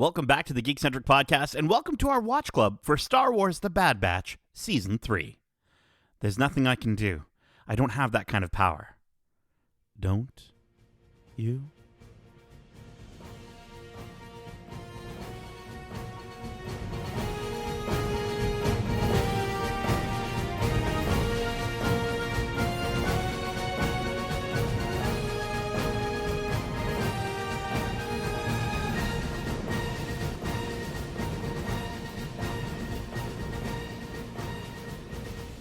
Welcome back to the Geekcentric podcast, and welcome to our watch club for Star Wars The Bad Batch Season 3. There's nothing I can do. I don't have that kind of power. Don't you?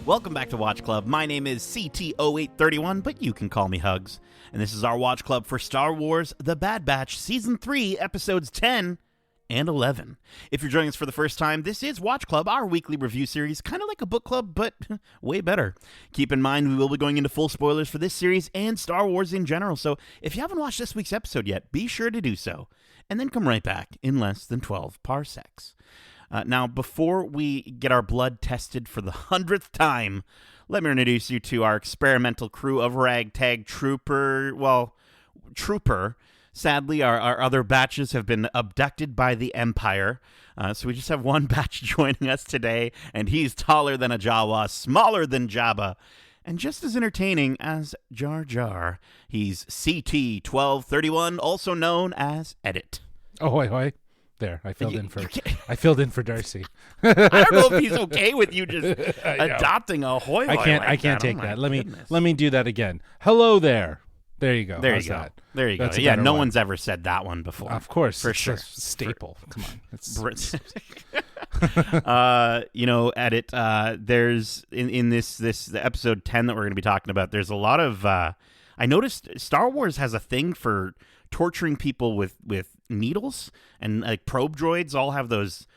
Welcome back to Watch Club. My name is CT0831, but you can call me Hugs. And this is our Watch Club for Star Wars The Bad Batch Season 3, Episodes 10 and 11. If you're joining us for the first time, this is Watch Club, our weekly review series, kind of like a book club, but way better. Keep in mind, we will be going into full spoilers for this series and Star Wars in general, so if you haven't watched this week's episode yet, be sure to do so, and then come right back in less than 12 parsecs. Now, before we get our blood tested for the 100th time, let me introduce you to our experimental crew of Ragtag Trooper. Sadly, our other batches have been abducted by the Empire, so we just have one batch joining us today, and he's taller than a Jawa, smaller than Jabba, and just as entertaining as Jar Jar. He's CT1231, also known as Edit. Oh, hoy. There, I filled in for Darcy. I don't know if he's okay with you just adopting a hoy. I can't take that. Let me do that again. Hello there. There you go. There you go. There you go. Yeah, no one's ever said that one before. Of course, for sure. Staple. Come on, it's Brits. Edit. There's in this episode 10 that we're going to be talking about. There's a lot of. I noticed Star Wars has a thing for torturing people with needles, and like probe droids all have those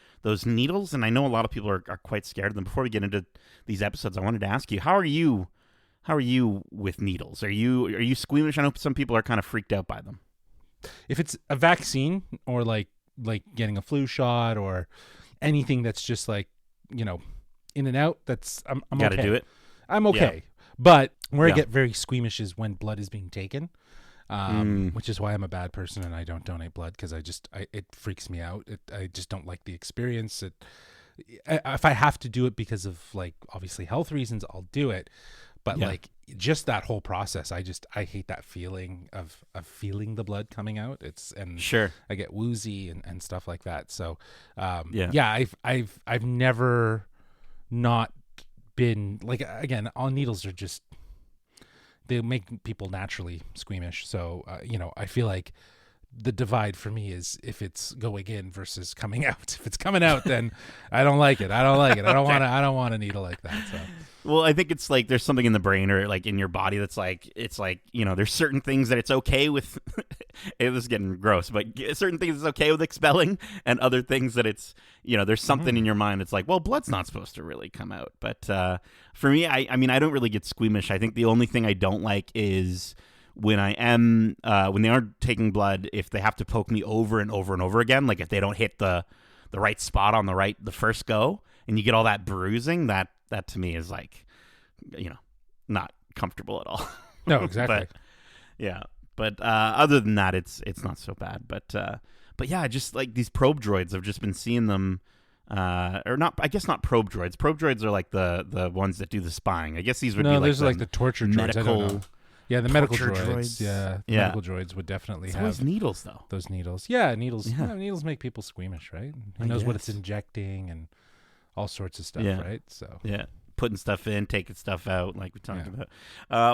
needles, and I know a lot of people are quite scared of them. Before we get into these episodes, I wanted to ask you, how are you with needles? Are you squeamish? I know some people are kind of freaked out by them. If it's a vaccine or like getting a flu shot or anything that's just like, in and out, I'm gotta okay. Do it. I'm okay. Yeah. But where I get very squeamish is when blood is being taken. Which is why I'm a bad person and I don't donate blood, because it freaks me out. I just don't like the experience. If I have to do it because of like obviously health reasons, I'll do it. But like just that whole process, I hate that feeling of feeling the blood coming out. Sure. I get woozy and stuff like that. So I've never not been like, again, all needles are just, they make people naturally squeamish. So, I feel like the divide for me is if it's going in versus coming out. If it's coming out, then I don't like it. I don't want a needle like that. So. Well, I think it's like there's something in the brain or like in your body that's like, it's like, there's certain things that it's okay with. It was getting gross, but certain things it's okay with expelling, and other things that it's, there's something in your mind that's like, well, blood's not supposed to really come out. But for me, I mean, I don't really get squeamish. I think the only thing I don't like is when when they are taking blood, if they have to poke me over and over and over again, like if they don't hit the right spot on the first go, and you get all that bruising, that to me is like, not comfortable at all. No, exactly. But other than that, it's not so bad. But yeah, just like these probe droids, I've just been seeing them, or not. I guess not probe droids. Probe droids are like the ones that do the spying. I guess these would be like those are like the torture droids. Medical, I don't know. Yeah, the medical droids. Yeah, medical droids would definitely have those needles, though. Those needles. Yeah, needles. Yeah. Needles make people squeamish, right? Who knows what it's injecting and all sorts of stuff, right? So putting stuff in, taking stuff out, like we talked about.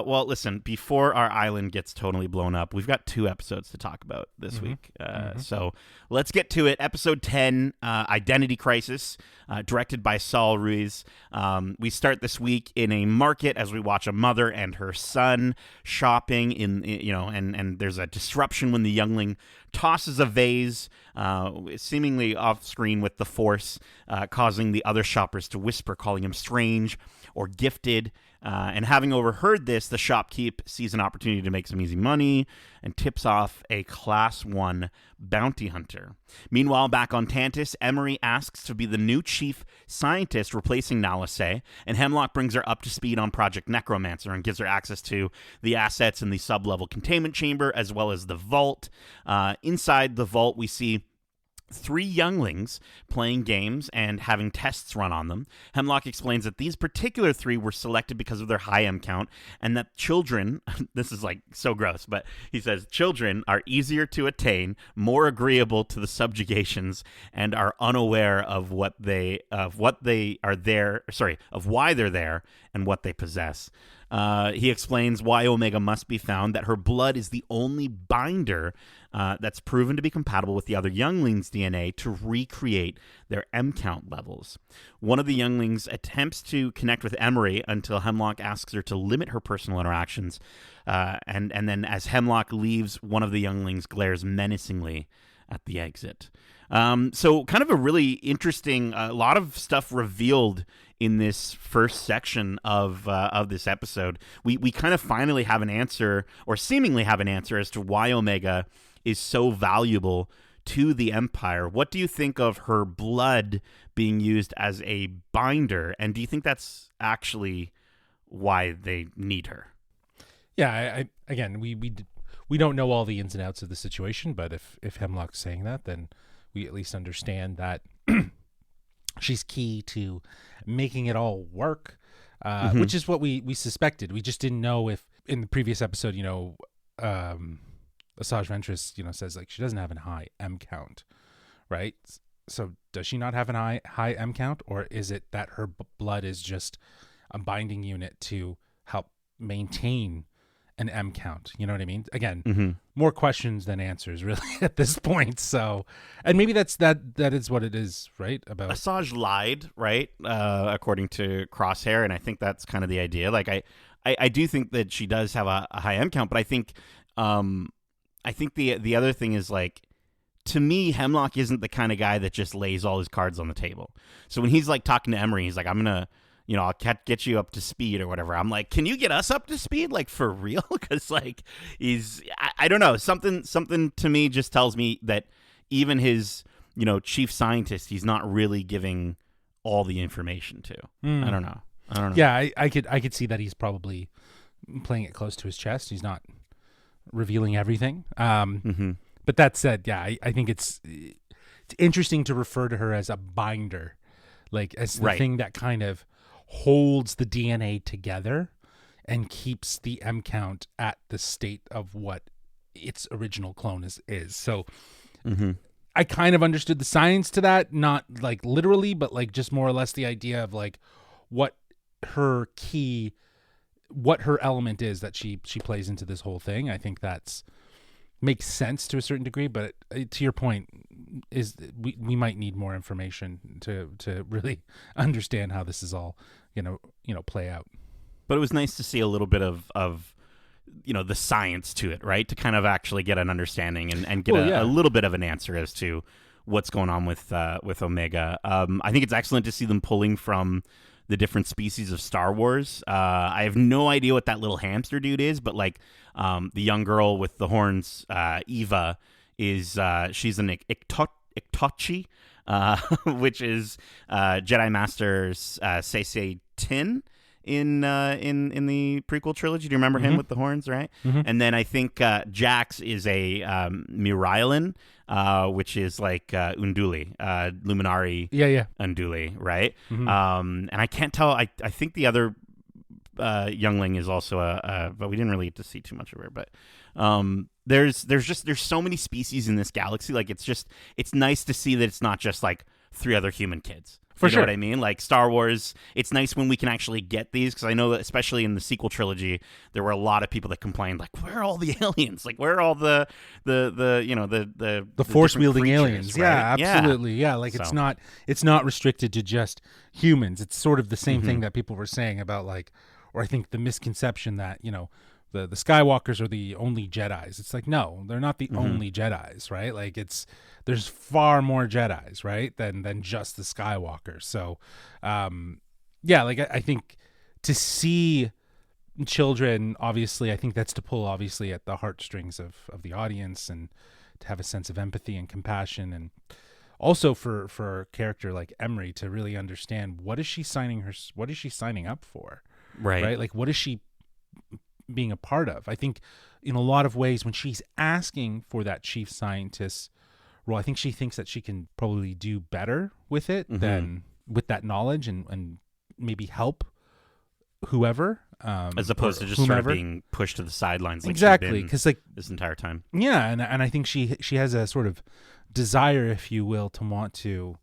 Well, listen, before our island gets totally blown up, we've got 2 episodes to talk about this week. So let's get to it. Episode 10, Identity Crisis, directed by Saul Ruiz. We start this week in a market as we watch a mother and her son shopping and there's a disruption when the youngling tosses a vase, seemingly off screen with the Force, causing the other shoppers to whisper, calling him strange or gifted. And having overheard this, the shopkeep sees an opportunity to make some easy money and tips off a Class 1 bounty hunter. Meanwhile, back on Tantiss, Emerie asks to be the new chief scientist replacing Nalase, and Hemlock brings her up to speed on Project Necromancer and gives her access to the assets in the sub-level containment chamber as well as the vault. Inside the vault, we see 3 younglings playing games and having tests run on them. Hemlock explains that these particular 3 were selected because of their high M count, and that children, this is like so gross, but he says children are easier to attain, more agreeable to the subjugations, and are unaware of why they're there and what they possess. He explains why Omega must be found, that her blood is the only binder that's proven to be compatible with the other younglings' DNA to recreate their M count levels. One of the younglings attempts to connect with Emerie until Hemlock asks her to limit her personal interactions, and then as Hemlock leaves, one of the younglings glares menacingly at the exit. So kind of a really interesting, a lot of stuff revealed in this first section of this episode. We kind of finally have an answer, or seemingly have an answer, as to why Omega is so valuable to the Empire. What do you think of her blood being used as a binder, and do you think that's actually why they need her? Yeah, again, we don't know all the ins and outs of the situation, but if Hemlock's saying that, then we at least understand that she's key to making it all work, which is what we suspected. We just didn't know if in the previous episode, Asajj Ventress, says like she doesn't have a high M count, right? So does she not have a high M count, or is it that her blood is just a binding unit to help maintain an M count? You know what I mean? Again, more questions than answers really at this point. So, and maybe that is what it is, right? About Asajj lied, right? According to Crosshair, and I think that's kind of the idea. Like I do think that she does have a high M count, but I think the other thing is, like, to me, Hemlock isn't the kind of guy that just lays all his cards on the table. So when he's like talking to Emerie, he's like, I'm gonna, I'll get you up to speed or whatever. I'm like, can you get us up to speed? Like, for real? Because, like, I don't know. Something to me just tells me that even his, chief scientist, he's not really giving all the information to. I don't know. Yeah, I could see that he's probably playing it close to his chest. He's not revealing everything. But that said, yeah, I think it's interesting to refer to her as a binder, like as the thing that kind of holds the DNA together and keeps the M count at the state of what its original clone is. So I kind of understood the science to that, not like literally, but like just more or less the idea of like what her element is that she plays into this whole thing. I think that's makes sense to a certain degree, but to your point, is we might need more information to really understand how this is all play out. But it was nice to see a little bit of the science to it, right? To kind of actually get an understanding and get a little bit of an answer as to what's going on with Omega. I think it's excellent to see them pulling from the different species of Star Wars. I have no idea what that little hamster dude is, but like the young girl with the horns, Eva, she's an Iktochi, which is Jedi Master Saesee Tin in the prequel trilogy. Do you remember him with the horns, right? And then I think Jax is a Mirailin, which is like Unduli, Luminari Unduli, right? And I can't tell. I think the other youngling is also but we didn't really get to see too much of her. But there's so many species in this galaxy. Like it's nice to see that it's not just like 3 other human kids. You know what I mean? Like Star Wars, it's nice when we can actually get these, because I know that especially in the sequel trilogy, there were a lot of people that complained, like, where are all the aliens? Like, where are all the force wielding aliens? Right? Yeah, absolutely. Yeah, like it's not restricted to just humans. It's sort of the same thing that people were saying about like, or I think the misconception that the Skywalkers are the only Jedis. It's like, no, they're not the only Jedis, right? Like there's far more Jedis, right, than just the Skywalkers. So, like I think to see children, obviously, I think that's to pull obviously at the heartstrings of the audience and to have a sense of empathy and compassion, and also for a character like Emerie to really understand what is she signing up for, right? Like what is she being a part of? I think in a lot of ways when she's asking for that chief scientist's role. I think she thinks that she can probably do better with it than with that knowledge and maybe help whoever. As opposed to just sort of being pushed to the sidelines. Like exactly. Because like this entire time. Yeah. And I think she has a sort of desire, if you will, to want to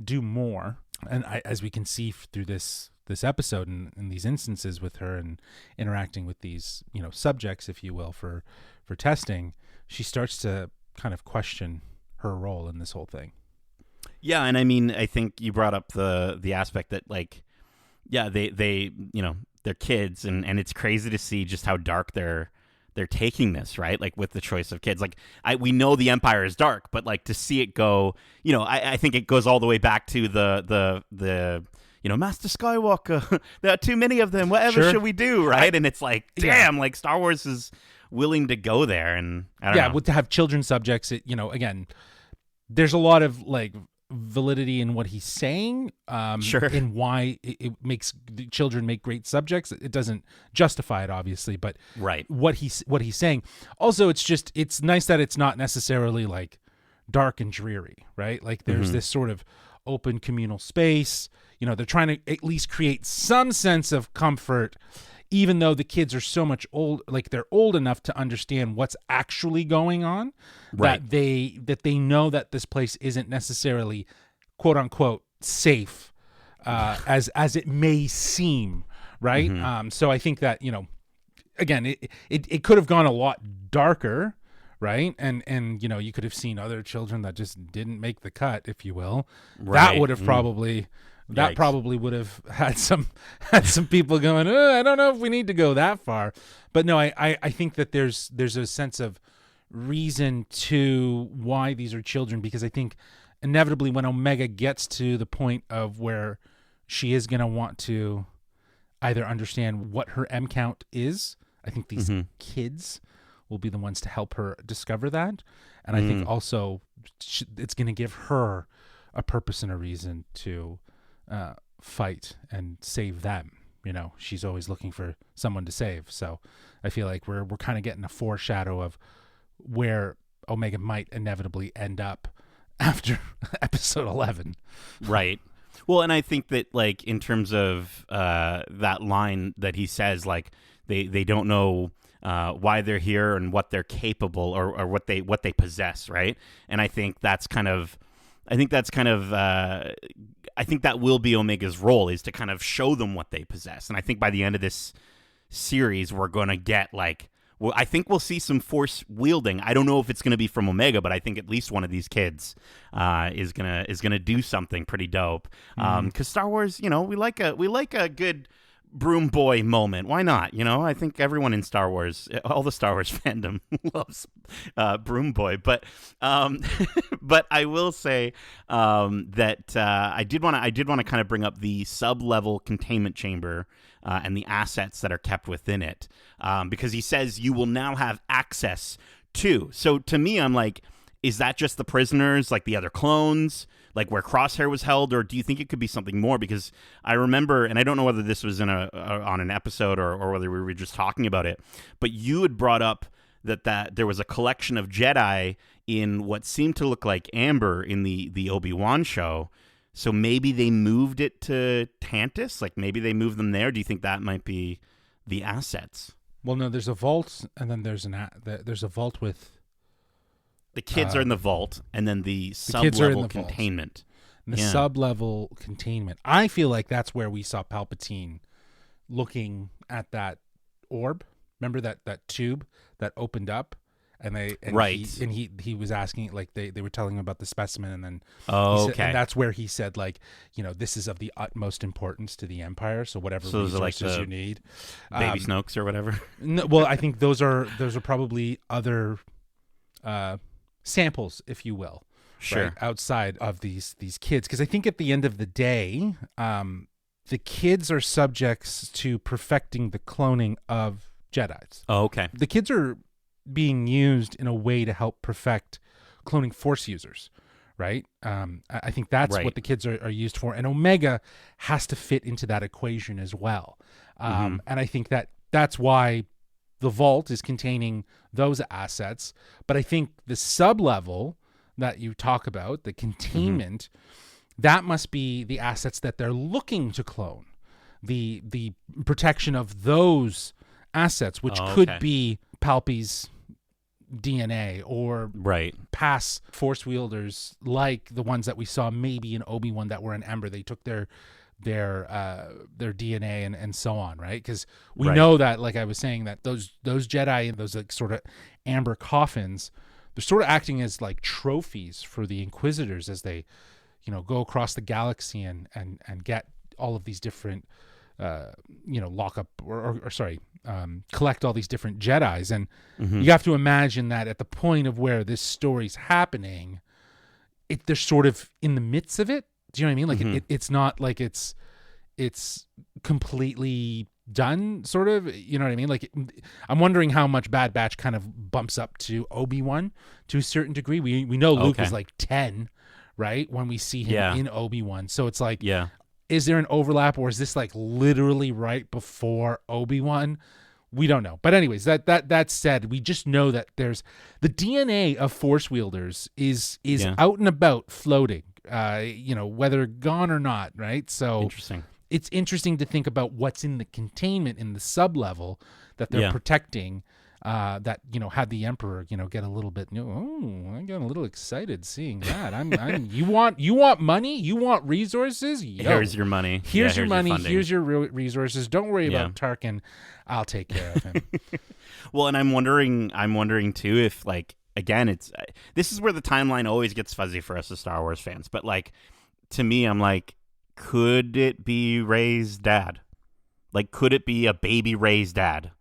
do more. And as we can see through this episode and these instances with her and interacting with these, subjects, if you will, for testing, she starts to kind of question her role in this whole thing. Yeah, and I mean, I think you brought up the aspect that, like, yeah, they they're kids, and it's crazy to see just how dark they're taking this, right? Like with the choice of kids. Like we know the Empire is dark, but like to see it go, I think it goes all the way back to the Master Skywalker. There are too many of them. Whatever should we do, right? And it's like, damn, like Star Wars is willing to go there, and I don't know. To have children subjects, again, there's a lot of like validity in what he's saying, and why it makes the children make great subjects. It doesn't justify it, obviously, but what he's saying. Also, it's nice that it's not necessarily like dark and dreary, right? Like there's this sort of open communal space. They're trying to at least create some sense of comfort, even though the kids are so much old, like they're old enough to understand what's actually going on, that they know that this place isn't necessarily quote unquote safe, as it may seem, right? So I think that, again, it could have gone a lot darker, right? And you could have seen other children that just didn't make the cut, if you will. That would have probably... That probably would have had some people going, I don't know if we need to go that far. But no, I think that there's a sense of reason to why these are children, because I think inevitably when Omega gets to the point of where she is going to want to either understand what her M count is, I think these kids will be the ones to help her discover that. And I think also it's going to give her a purpose and a reason to fight and save them. She's always looking for someone to save. So I feel like we're kind of getting a foreshadow of where Omega might inevitably end up after episode 11. Right. Well, and I think that, like, in terms of that line that he says, like, they don't know why they're here and what they're capable or what they possess, right? And I think that's kind of I think that will be Omega's role, is to kind of show them what they possess. And I think by the end of this series, we're going to get I think we'll see some force wielding. I don't know if it's going to be from Omega, but I think at least one of these kids is gonna do something pretty dope. Because Star Wars, we like a good broom boy moment. Why not? I think everyone in Star Wars, all the Star Wars fandom loves broom boy. But but I will say that I did want to kind of bring up the sub-level containment chamber and the assets that are kept within it, because he says you will now have access to. So to me, I'm like, is that just the prisoners, like the other clones, like where Crosshair was held, or do you think it could be something more? Because I remember, and I don't know whether this was on an episode or whether we were just talking about it, but you had brought up that there was a collection of Jedi in what seemed to look like amber in the Obi-Wan show. So maybe they moved it to Tantiss, like maybe they moved them there. Do you think that might be the assets? Well, no, there's a vault, and then there's a vault with. The kids are in the vault, and then the sub-level containment. The sub-level containment. I feel like that's where we saw Palpatine looking at that orb. Remember that tube that opened up, and he was asking, like they were telling him about the specimen, and then and that's where he said, like, this is of the utmost importance to the Empire. So whatever resources you need, baby Snokes or whatever. No, well, I think those are probably other. Samples, if you will, right, outside of these kids, because I think at the end of the day, the kids are subjects to perfecting the cloning of Jedis. Oh, okay. The kids are being used in a way to help perfect cloning Force users, right? I think that's what the kids are used for, and Omega has to fit into that equation as well. And I think that's why the vault is containing those assets, but I think the sub-level that you talk about, the containment, that must be the assets that they're looking to clone. The protection of those assets, which could be Palpy's DNA or past Force wielders like the ones that we saw maybe in Obi-Wan that were in Ember. They took their DNA and so on, right? Because we know that, like I was saying, that those Jedi and those like sort of amber coffins, they're sort of acting as like trophies for the Inquisitors as they, go across the galaxy and get all of these different, lock up collect all these different Jedis. And you have to imagine that at the point of where this story's happening, they're sort of in the midst of it. Do you know what I mean? Like it's not like it's completely done, sort of. You know what I mean? Like I'm wondering how much Bad Batch kind of bumps up to Obi-Wan to a certain degree. We know Luke is like 10, right? When we see him in Obi-Wan. So it's like, is there an overlap, or is this like literally right before Obi-Wan? We don't know. But anyways, that said, we just know that there's the DNA of Force wielders is out and about floating, whether gone or not, right? So interesting. It's interesting to think about what's in the containment in the sub-level that they're protecting, that, had the Emperor, get a little bit, I got a little excited seeing that. You want money? You want resources? Here's your money. Here's your money. Here's your resources. Don't worry about Tarkin. I'll take care of him. Well, and I'm wondering too if, like, again, this is where the timeline always gets fuzzy for us as Star Wars fans. But like, to me, I'm like, could it be Rey's dad? Like, could it be a baby Rey's dad?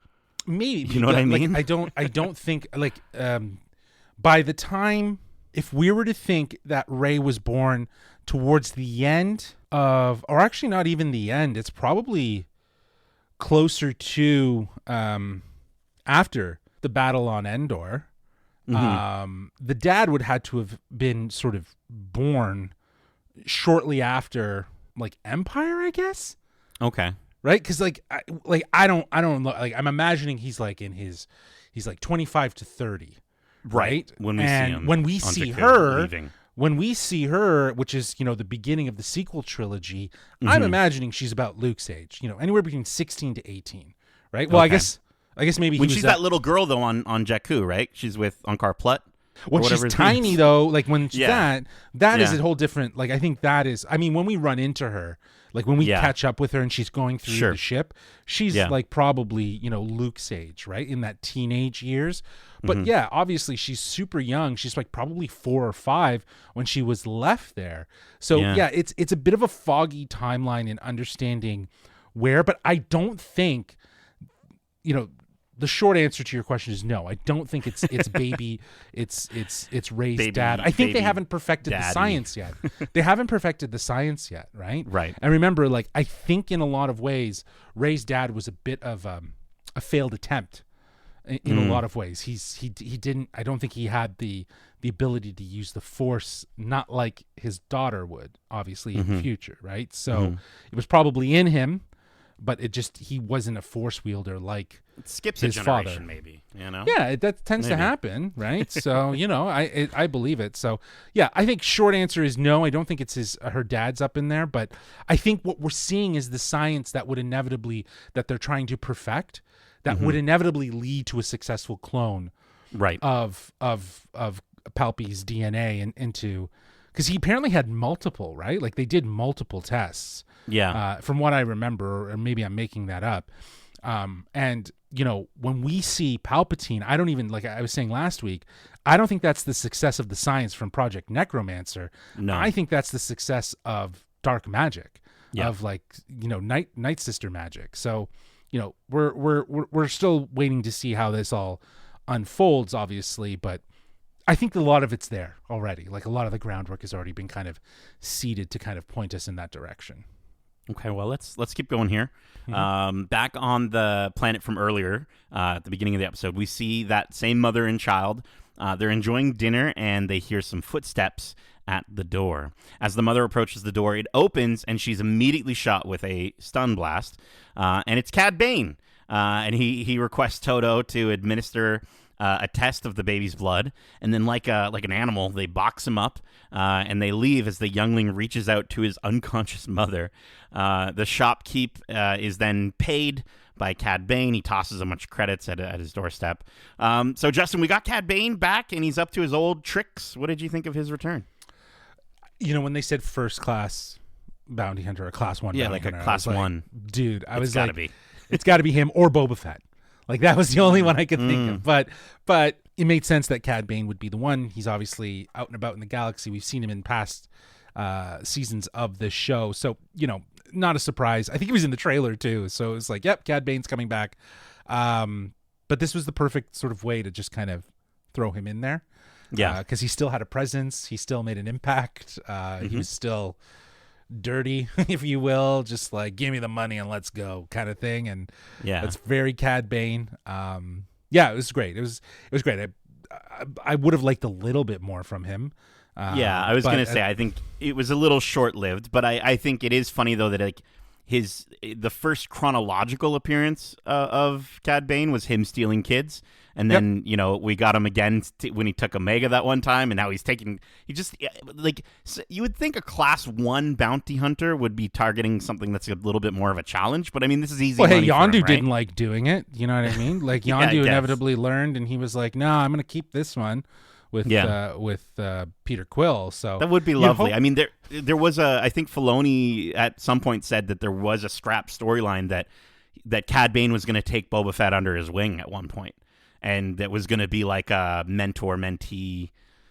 Maybe. You know what I mean? Like, I don't think, like, by the time, if we were to think that Rey was born towards the end of, or actually not even the end, it's probably closer to after the battle on Endor. The dad would have to have been sort of born shortly after, like, Empire, I guess. Okay. Right? Because I don't know. Like, I'm imagining he's like 25 to 30. Right? When we see him. When we see her, leaving. When we see her, which is, the beginning of the sequel trilogy, I'm imagining she's about Luke's age, anywhere between 16 to 18. Right? Well, okay. I guess maybe when she's that little girl though on Jakku, right? She's with Ankar Plutt. When she's tiny though, like when she's that is a whole different, like, I think that is, I mean, when we run into her, like when we catch up with her and she's going through the ship, she's like probably, Luke's age, right? In that teenage years. But obviously she's super young. She's like probably 4 or 5 when she was left there. So it's a bit of a foggy timeline in understanding where, but I don't think, the short answer to your question is no. I don't think it's baby. It's Rey's baby, dad. I think they haven't perfected the science yet. They haven't perfected the science yet, right? Right. And remember, like, I think in a lot of ways, Rey's dad was a bit of a failed attempt in a lot of ways. He didn't. I don't think he had the ability to use the Force, not like his daughter would, obviously in the future, right? So it was probably in him. But he wasn't a Force wielder like it skips his a generation, father. maybe, Yeah, that tends to happen, right? So, I believe it. So, yeah, I think short answer is no. I don't think it's her dad's up in there, but I think what we're seeing is the science that they're trying to perfect, that would inevitably lead to a successful clone, right, of Palpy's DNA and into. Because he apparently had multiple, right? Like, they did multiple tests. Yeah. From what I remember, or maybe I'm making that up. And, when we see Palpatine, I don't even, like I was saying last week, I don't think that's the success of the science from Project Necromancer. No. I think that's the success of dark magic, of, like, Night Sister magic. So, we're still waiting to see how this all unfolds, obviously, but I think a lot of it's there already. Like, a lot of the groundwork has already been kind of seeded to kind of point us in that direction. Okay, well, let's keep going here. Back on the planet from earlier, at the beginning of the episode, we see that same mother and child. They're enjoying dinner, and they hear some footsteps at the door. As the mother approaches the door, it opens, and she's immediately shot with a stun blast. And it's Cad Bane. And he requests Toto to administer a test of the baby's blood, and then like an animal, they box him up and they leave as the youngling reaches out to his unconscious mother. The shopkeep is then paid by Cad Bane. He tosses a bunch of credits at his doorstep. So, Justin, we got Cad Bane back, and he's up to his old tricks. What did you think of his return? When they said first class bounty hunter, or class 1 bounty hunter, a class 1. Dude, It's got to be. It's got to be him or Boba Fett. Like, that was the only one I could think of. But it made sense that Cad Bane would be the one. He's obviously out and about in the galaxy. We've seen him in past seasons of this show. So, not a surprise. I think he was in the trailer, too. So it was like, yep, Cad Bane's coming back. But this was the perfect sort of way to just kind of throw him in there. Yeah. Because he still had a presence. He still made an impact. He was still dirty, if you will, just like, give me the money and let's go kind of thing. And it's very Cad Bane. It was great. It was great. I would have liked a little bit more from him. I was going to say, I think it was a little short-lived, but I think it is funny, though, that like the first chronological appearance of Cad Bane was him stealing kids. And then, we got him again when he took Omega that one time, and now you would think a class 1 bounty hunter would be targeting something that's a little bit more of a challenge, but I mean, this is easy. Well, hey, money Yondu for him, right? didn't like doing it, you know what I mean? Like, Yondu inevitably learned, and he was like, no, I'm going to keep this one with Peter Quill. So that would be lovely. I mean, there was I think Filoni at some point said that there was a scrap storyline that Cad Bane was going to take Boba Fett under his wing at one point. And that was going to be like a mentor-mentee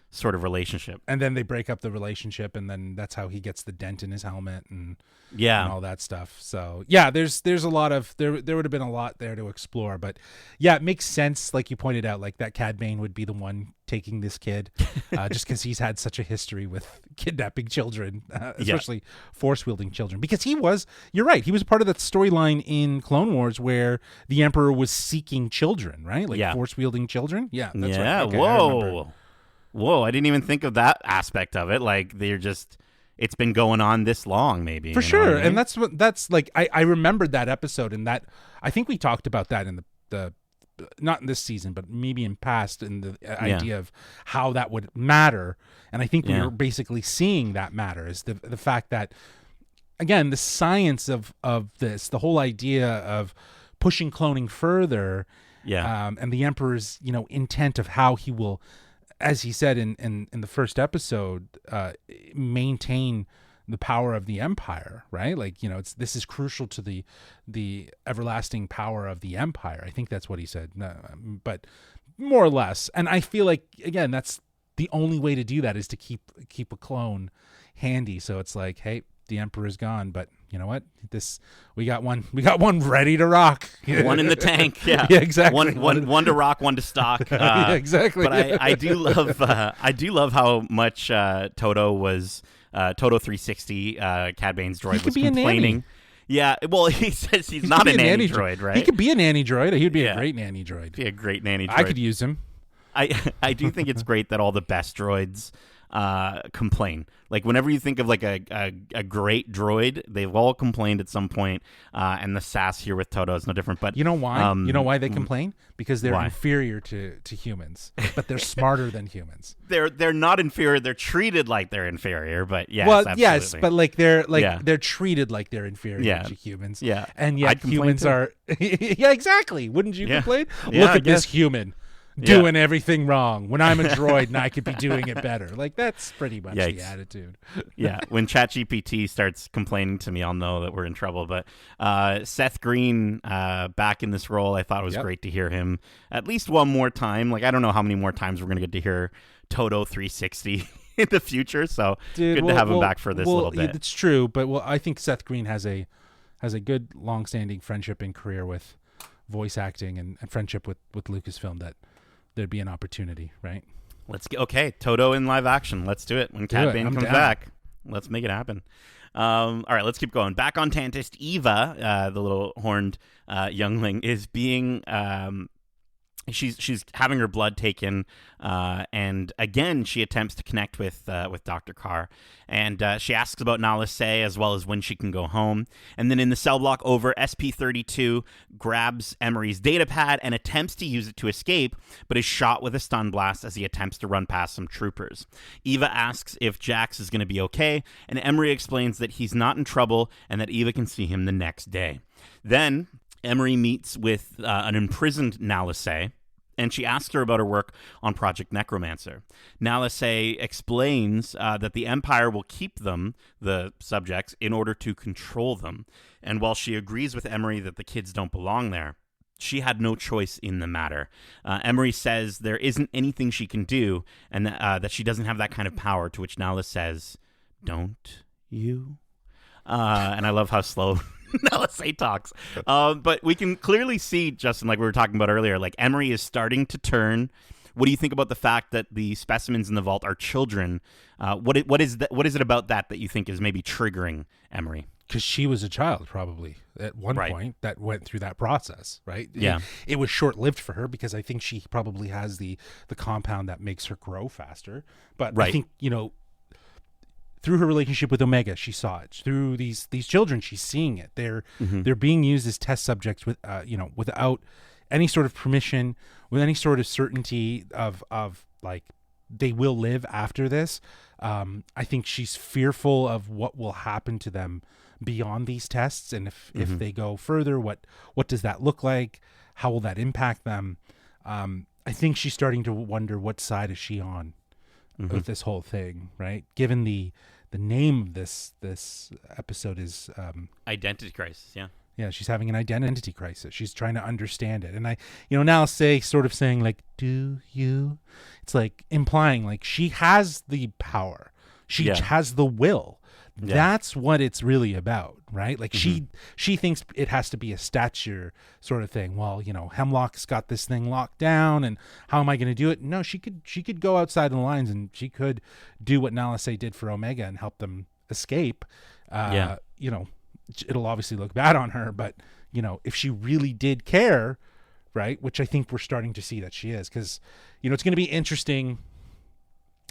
sort of relationship. And then they break up the relationship, and then that's how he gets the dent in his helmet and all that stuff. So, there's a lot of there would have been a lot there to explore. But, it makes sense, like you pointed out, like that Cad Bane would be the one taking this kid just because he's had such a history with kidnapping children, especially force-wielding children. Because you're right, he was part of that storyline in Clone Wars where the Emperor was seeking children, right? Like force-wielding children? Yeah, that's right. Okay, Whoa, I didn't even think of that aspect of it. Like, it's been going on this long, maybe. For sure. What I mean? And that's like, I remembered that episode, and that, I think we talked about that in the not in this season, but maybe in past, in the idea of how that would matter. And I think we were basically seeing that matter is the fact that, again, the science of this, the whole idea of pushing cloning further, and the Emperor's, intent of how he will, as he said in the first episode, maintain the power of the Empire, right? Like, this is crucial to the everlasting power of the Empire. I think that's what he said, but more or less. And I feel like, again, that's the only way to do that is to keep a clone handy. So it's like, hey, the Emperor's gone, but you know what? We got one ready to rock. One in the tank. Yeah, exactly. One to rock, one to stock. Exactly. But I do love how much Toto was Toto 360. Cad Bane's droid was complaining. Yeah, well, he says he's not a nanny droid, right? He could be a nanny droid. He'd be a great nanny droid. Be a great nanny droid. I could use him. I do think it's great that all the best droids complain. Like, whenever you think of like a great droid, they've all complained at some point, and the sass here with Toto is no different. But you know why? You know why they complain? Because they're inferior to humans, but they're smarter than humans. They're not inferior. They're treated like they're inferior. But yes, well, absolutely. yes, but like they're treated like they're inferior to humans. Yeah, and yet humans are. Yeah, exactly. Wouldn't you complain? Yeah, Look at this human doing everything wrong when I'm a droid and I could be doing it better. Like, that's pretty much the attitude. Yeah, when ChatGPT starts complaining to me, I'll know that we're in trouble. But Seth Green back in this role, I thought it was great to hear him at least one more time. Like, I don't know how many more times we're going to get to hear Toto 360 in the future. So good to have him back for this little bit. It's true, but I think Seth Green has a good long-standing friendship and career with voice acting and friendship with Lucasfilm that there'd be an opportunity, right? Let's get Toto in live action. Let's do it when Cad Bane comes back. Let's make it happen. All right, let's keep going. Back on Tantiss, Eva, the little horned youngling, is being she's having her blood taken, and again she attempts to connect with Dr. Carr, and she asks about Nala Se as well as when she can go home. And then in the cell block over, SP-32 grabs Emerie's data pad and attempts to use it to escape, but is shot with a stun blast as he attempts to run past some troopers. Eva asks if Jax is going to be okay, and Emerie explains that he's not in trouble and that Eva can see him the next day. Then Emerie meets with an imprisoned Nala Se, and she asks her about her work on Project Necromancer. Nala Se explains that the Empire will keep them, the subjects, in order to control them. And while she agrees with Emerie that the kids don't belong there, she had no choice in the matter. Emerie says there isn't anything she can do, and that she doesn't have that kind of power, to which Nala says, "Don't you?" And I love how slow Nala Se talks. But we can clearly see, Justin, like we were talking about earlier, like Emerie is starting to turn. What do you think about the fact that the specimens in the vault are children? What is it about that you think is maybe triggering Emerie? Because she was a child, probably, at one point that went through that process, right? Yeah. It was short-lived for her because I think she probably has the compound that makes her grow faster. But I think, through her relationship with Omega, she saw it. Through these children, she's seeing it. They're being used as test subjects with without any sort of permission, with any sort of certainty of like they will live after this. I think she's fearful of what will happen to them beyond these tests, and if they go further, what does that look like? How will that impact them? I think she's starting to wonder, what side is she on with this whole thing, right? Given the name of this episode is Identity Crisis. Yeah, she's having an identity crisis. She's trying to understand it. And now sort of saying like, do you? It's like implying like she has the power. She has the will. Yeah. That's what it's really about, right? Like she thinks it has to be a stature sort of thing. Well, Hemlock's got this thing locked down, and how am I going to do it? No, she could go outside the lines, and she could do what Nala Se did for Omega and help them escape. It'll obviously look bad on her, but if she really did care, right, which I think we're starting to see that she is, because it's going to be interesting.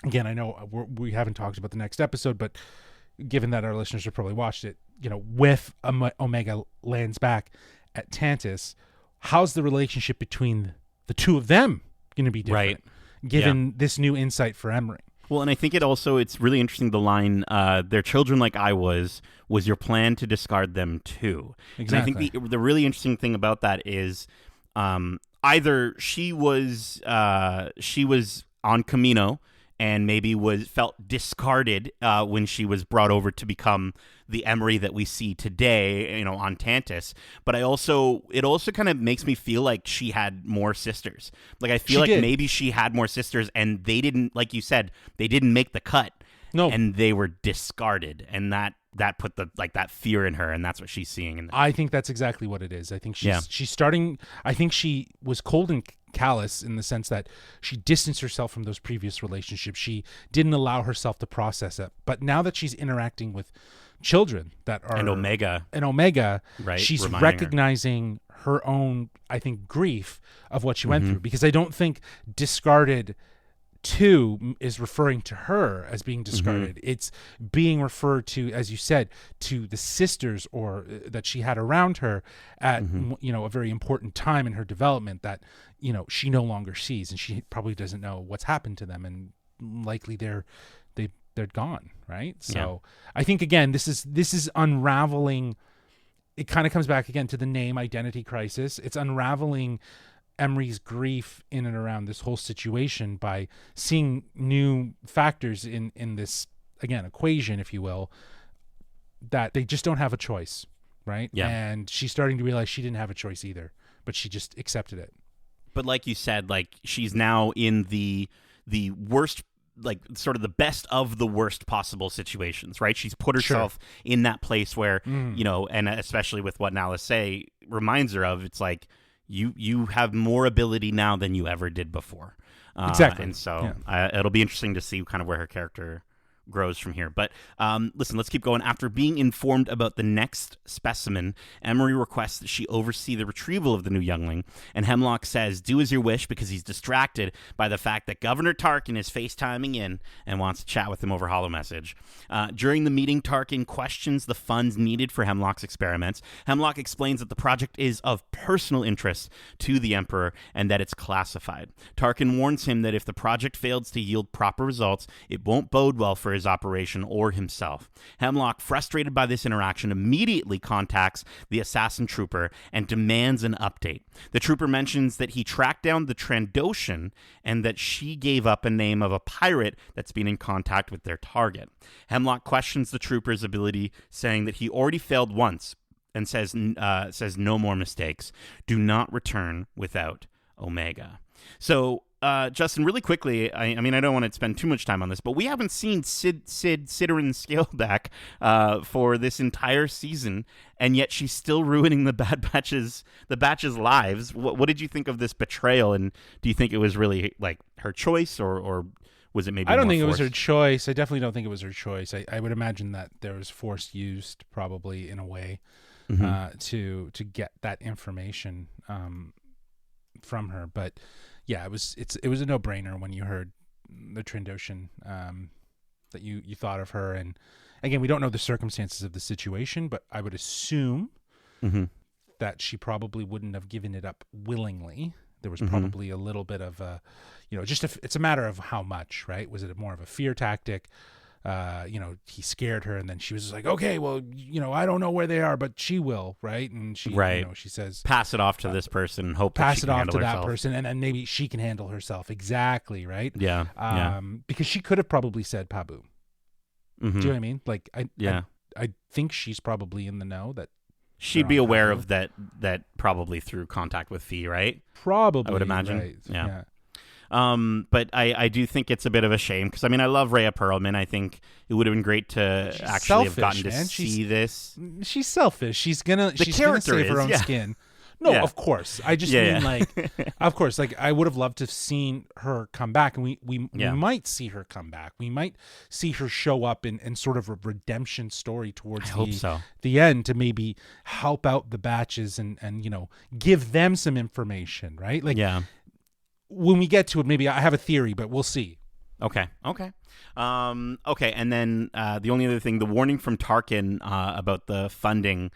Again, I know we haven't talked about the next episode, but given that our listeners have probably watched it, with Omega lands back at Tantiss, how's the relationship between the two of them going to be different, given this new insight for Emerie? Well, and I think it's really interesting, the line, "They're children like I was your plan to discard them too?" Exactly. And I think the really interesting thing about that is either she was on Camino and maybe felt discarded when she was brought over to become the Emerie that we see today, on Tantiss. But it also kind of makes me feel like she had more sisters. Like I feel maybe she had more sisters, and they didn't, like you said, they didn't make the cut. No, and they were discarded, and that put that fear in her, and that's what she's seeing. I think that's exactly what it is. I think she's starting. I think she was cold and callous in the sense that she distanced herself from those previous relationships. She didn't allow herself to process it. But now that she's interacting with children that are and Omega, right, she's recognizing her own, I think, grief of what she went through. Because I don't think discarded 2 is referring to her as being discarded. It's being referred to, as you said, to the sisters or that she had around her at a very important time in her development that she no longer sees, and she probably doesn't know what's happened to them, and likely they're gone, right? So I think again this is unraveling. It kind of comes back again to the name Identity Crisis. It's unraveling Emerie's grief in and around this whole situation by seeing new factors in this, again, equation, if you will, that they just don't have a choice, right? Yeah. And she's starting to realize she didn't have a choice either, but she just accepted it. But like you said, like she's now in the worst, like sort of the best of the worst possible situations, right? She's put herself in that place where, and especially with what Nala Se reminds her of, it's like, you have more ability now than you ever did before. Exactly. And so it'll be interesting to see kind of where her character grows from here. But listen, let's keep going. After being informed about the next specimen, Emerie requests that she oversee the retrieval of the new youngling, and Hemlock says, do as you wish, because he's distracted by the fact that Governor Tarkin is FaceTiming in and wants to chat with him over holomessage. During the meeting, Tarkin questions the funds needed for Hemlock's experiments. Hemlock explains that the project is of personal interest to the Emperor and that it's classified. Tarkin warns him that if the project fails to yield proper results, it won't bode well for his operation or himself. Hemlock, frustrated by this interaction, immediately contacts the assassin trooper and demands an update. The trooper mentions that he tracked down the Trandoshan and that she gave up a name of a pirate that's been in contact with their target. Hemlock questions the trooper's ability, saying that he already failed once, and says no more mistakes. Do not return without Omega. So, Justin, really quickly, I mean, I don't want to spend too much time on this, but we haven't seen Sidderin Scaleback for this entire season, and yet she's still ruining the Batch's lives. What did you think of this betrayal, and do you think it was really like her choice, or was it maybe? I don't think forced? It was her choice. I definitely don't think it was her choice. I would imagine that there was force used, probably in a way, to get that information from her, but. Yeah, it was a no-brainer when you heard the Trandoshan that you thought of her. And again, we don't know the circumstances of the situation, but I would assume that she probably wouldn't have given it up willingly. There was probably a little bit of it's a matter of how much, right? Was it more of a fear tactic? He scared her, and then she was just like, okay, well, I don't know where they are, but she will, right? And she, she says, pass it off to this person, and hope pass that she it can off to herself. that person, and then maybe she can handle herself. Exactly, right? Yeah. Because she could have probably said Pabu. Do you know what I mean? Like, I think she's probably in the know that she'd be aware of that probably through contact with Fee, right? Probably, I would imagine. Right. Yeah. But I do think it's a bit of a shame, because I mean, I love Rhea Perlman. I think it would have been great to actually have gotten to see this. She's selfish. She's gonna save her own skin. No, of course. I just mean like, of course, like I would have loved to have seen her come back, and we might see her come back. We might see her show up in sort of a redemption story towards the end, to maybe help out the Batches and give them some information, right? Like, when we get to it, maybe I have a theory, but we'll see. Okay. And then the only other thing, the warning from Tarkin about the funding.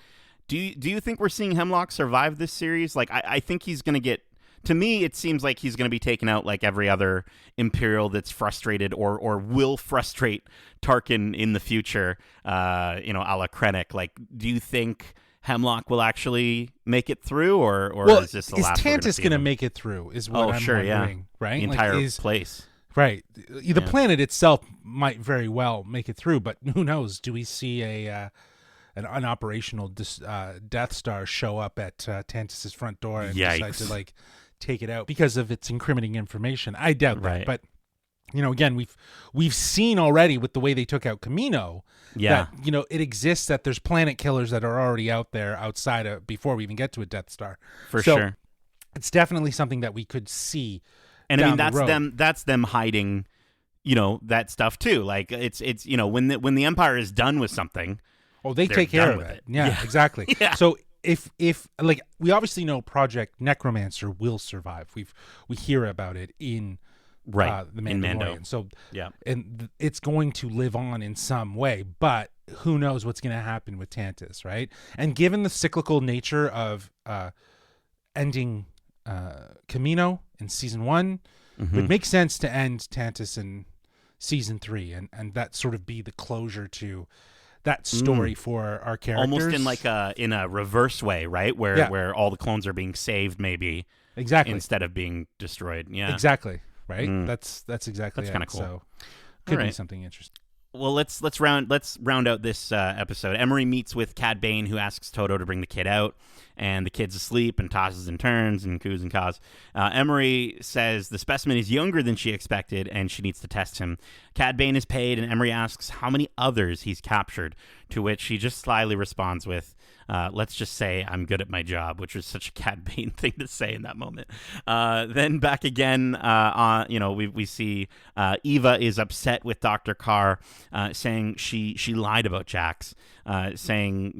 Do you think we're seeing Hemlock survive this series? Like, I think he's going to get. To me, it seems like he's going to be taken out like every other Imperial that's frustrated or will frustrate Tarkin in the future. A la Krennic. Like, do you think Hemlock will actually make it through, or is this the last? Is Tantiss going to make it through? Is what I'm wondering, right? The entire place, right? The planet itself might very well make it through, but who knows? Do we see an unoperational Death Star show up at Tantiss's front door and decide to like take it out because of its incriminating information? I doubt that, but. Again, we've seen already with the way they took out Kamino that, it exists, that there's planet killers that are already out there outside of, before we even get to a Death Star. For sure. It's definitely something that we could see. And down I mean, that's them hiding, that stuff too. Like it's when the Empire is done with something, they take care of it. Yeah, exactly. So if like, we obviously know Project Necromancer will survive. We hear about it in the Mandalorian. In Mando. So and it's going to live on in some way, but who knows what's going to happen with Tantiss, right? And given the cyclical nature of ending Kamino in season 1, it would make sense to end Tantiss in season 3, and that sort of be the closure to that story for our characters. Almost in like in a reverse way, right? Where all the clones are being saved, maybe. Exactly. Instead of being destroyed. Yeah. Exactly. Right. That's exactly. That's kind of cool. So could be something interesting. Well, let's round out this episode. Emerie meets with Cad Bane, who asks Toto to bring the kid out, and the kid's asleep and tosses and turns and coos and caws. Emerie says the specimen is younger than she expected, and she needs to test him. Cad Bane is paid, and Emerie asks how many others he's captured. to which he just slyly responds with, let's just say I'm good at my job, which was such a Cad Bane thing to say in that moment. Then back again, we see Eva is upset with Dr. Carr, saying she lied about Jax, saying,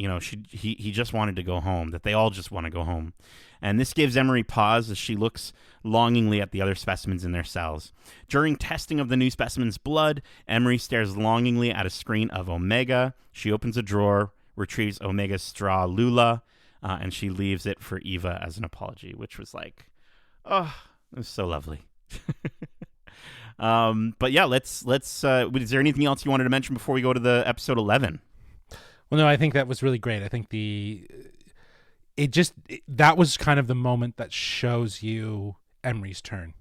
he just wanted to go home, that they all just want to go home. And this gives Emerie pause as she looks longingly at the other specimens in their cells. During testing of the new specimen's blood, Emerie stares longingly at a screen of Omega. She opens a drawer, retrieves Omega's straw Lula, and she leaves it for Eva as an apology, which was like, oh, it was so lovely. But yeah, let's is there anything else you wanted to mention before we go to the episode 11? Well, no, I think that was really great. I think that was kind of the moment that shows you Emerie's turn.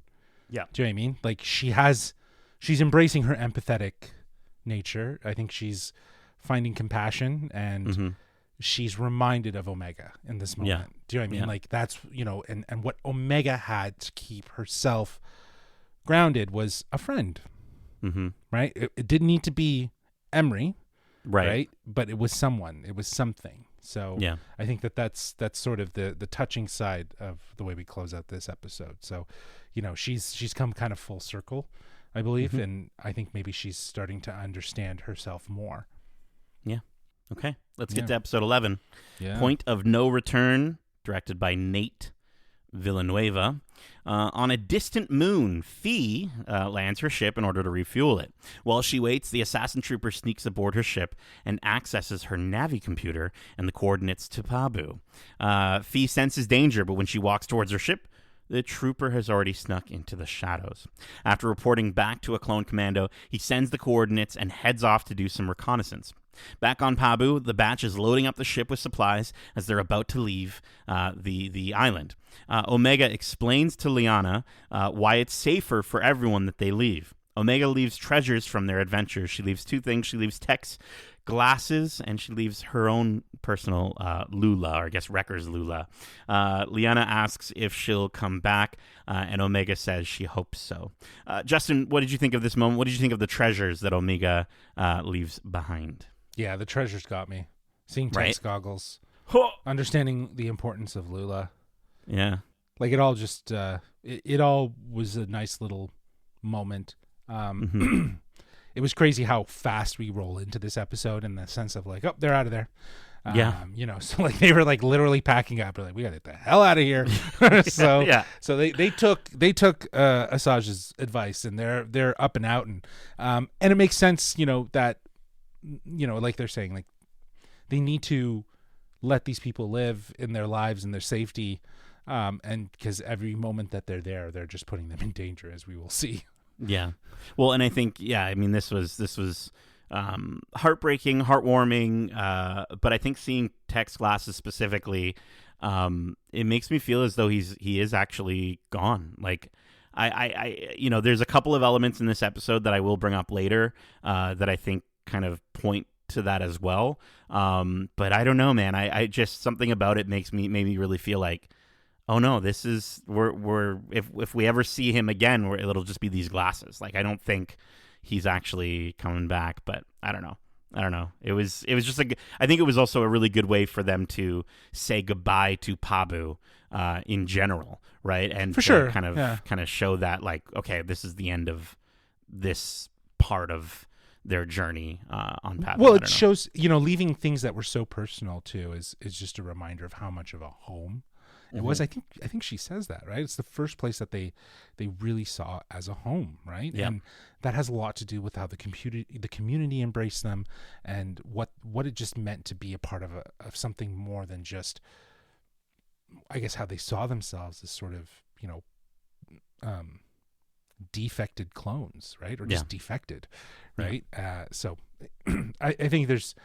Yeah. Do you know what I mean? Like she's embracing her empathetic nature. I think she's finding compassion, and she's reminded of Omega in this moment. Yeah. Do you know what I mean? Yeah. Like that's, and what Omega had to keep herself grounded was a friend, right? It didn't need to be Emerie, right? But it was someone, it was something. So yeah. I think that's sort of the touching side of the way we close out this episode. So, she's come kind of full circle, I believe, and I think maybe she's starting to understand herself more. Yeah. Okay. Let's get to episode 11. Yeah. Point of No Return, directed by Nate Villanueva. On a distant moon, Fee lands her ship in order to refuel it. While she waits, the assassin trooper sneaks aboard her ship and accesses her Navi computer and the coordinates to Pabu. Fee senses danger, but when she walks towards her ship, the trooper has already snuck into the shadows. After reporting back to a clone commando, he sends the coordinates and heads off to do some reconnaissance. Back on Pabu, the batch is loading up the ship with supplies as they're about to leave the island. Omega explains to Liana why it's safer for everyone that they leave. Omega leaves treasures from their adventures. She leaves two things. She leaves Tech's glasses, and she leaves her own personal Lula, or I guess Wrecker's Lula. Liana asks if she'll come back, and Omega says she hopes so. Justin, what did you think of this moment? What did you think of the treasures that Omega leaves behind? Yeah, the treasures got me. Seeing Tech's goggles, understanding the importance of Lula. Yeah. Like it all just, it all was a nice little moment. It was crazy how fast we roll into this episode in the sense of like, oh, they're out of there. So like they were like literally packing up. They're like, we got to get the hell out of here. So they took Asajj's advice, and they're up and out, and it makes sense, that, like they're saying, like they need to let these people live in their lives and their safety. And because every moment that they're there, they're just putting them in danger, as we will see. Yeah. Well, and I think, this was heartbreaking, heartwarming. But I think seeing Tech's glasses specifically, it makes me feel as though he is actually gone. Like I there's a couple of elements in this episode that I will bring up later, that I think kind of point to that as well. But I don't know, man. I just, something about it made me really feel like, oh no, this is we're if we ever see him again, it'll just be these glasses. Like I don't think he's actually coming back, but I don't know. It was just I think it was also a really good way for them to say goodbye to Pabu in general, right? And for sure, kind of show that, like, okay, this is the end of this part of their journey on Pabu. Well, it shows, leaving things that were so personal too is just a reminder of how much of a home it was. I think she says that, right? It's the first place that they really saw as a home, right? Yeah. And that has a lot to do with how the community embraced them, and what it just meant to be a part of something more than just, I guess, how they saw themselves as sort of, defected clones, right? Or just defected, right? Yeah. So I think there's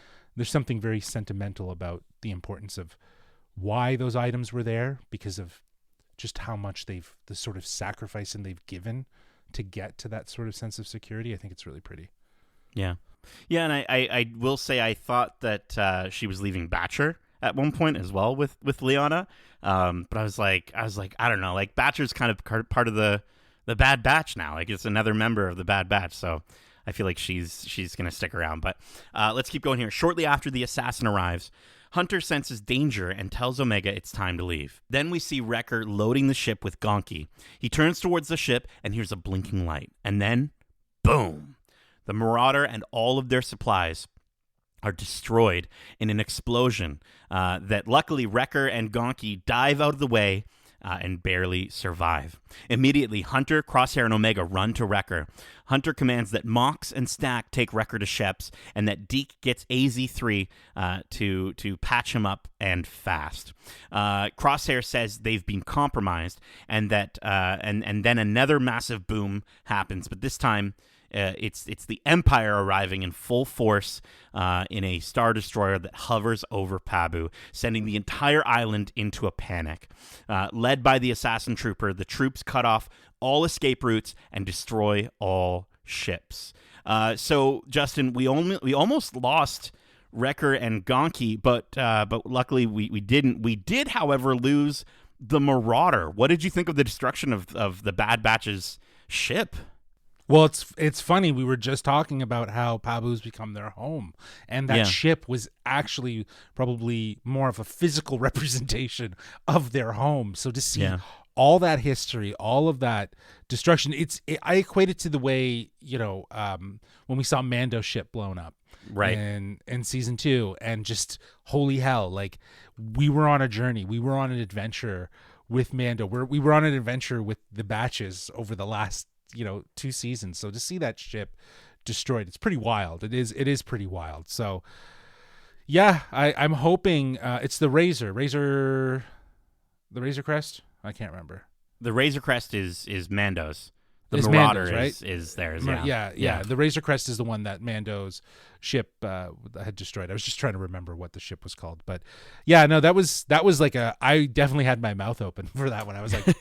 something very sentimental about the importance of why those items were there, because of just how much the sort of sacrifice and they've given to get to that sort of sense of security. I think it's really pretty. Yeah. Yeah. And I will say, I thought that she was leaving Batcher at one point as well with Liana. But I was like, I don't know, like Batcher's kind of part of the Bad Batch now. Like it's another member of the Bad Batch. So I feel like she's going to stick around. But let's keep going here. Shortly after the assassin arrives, Hunter senses danger and tells Omega it's time to leave. Then we see Wrecker loading the ship with Gonki. He turns towards the ship and hears a blinking light. And then, boom! The Marauder and all of their supplies are destroyed in an explosion that luckily Wrecker and Gonki dive out of the way and barely survive. Immediately, Hunter, Crosshair, and Omega run to Wrecker. Hunter commands that Mox and Stack take Wrecker to Sheps, and that Deke gets AZ-3 to patch him up and fast. Crosshair says they've been compromised, and that and then another massive boom happens, but this time it's the Empire arriving in full force in a Star Destroyer that hovers over Pabu, sending the entire island into a panic. Led by the Assassin Trooper, the troops cut off all escape routes and destroy all ships. So, Justin, we almost lost Wrecker and Gonki, but luckily we didn't. We did, however, lose the Marauder. What did you think of the destruction of the Bad Batch's ship? Well, it's funny. We were just talking about how Pabu's become their home, and that ship was actually probably more of a physical representation of their home. So to see all that history, all of that destruction, I equate it to the way, when we saw Mando's ship blown up, right, in season 2, and just holy hell, like we were on a journey, we were on an adventure with Mando, we were on an adventure with the Batches over the last 2 seasons. So to see that ship destroyed, it's pretty wild. It is pretty wild. So yeah, I'm hoping it's the Razor Crest. I can't remember. The Razor Crest is Mando's. The It's Marauder Mando's, right? is theirs. Yeah. The Razor Crest is the one that Mando's ship had destroyed. I was just trying to remember what the ship was called, but yeah, no, that was like I definitely had my mouth open for that one. I was like,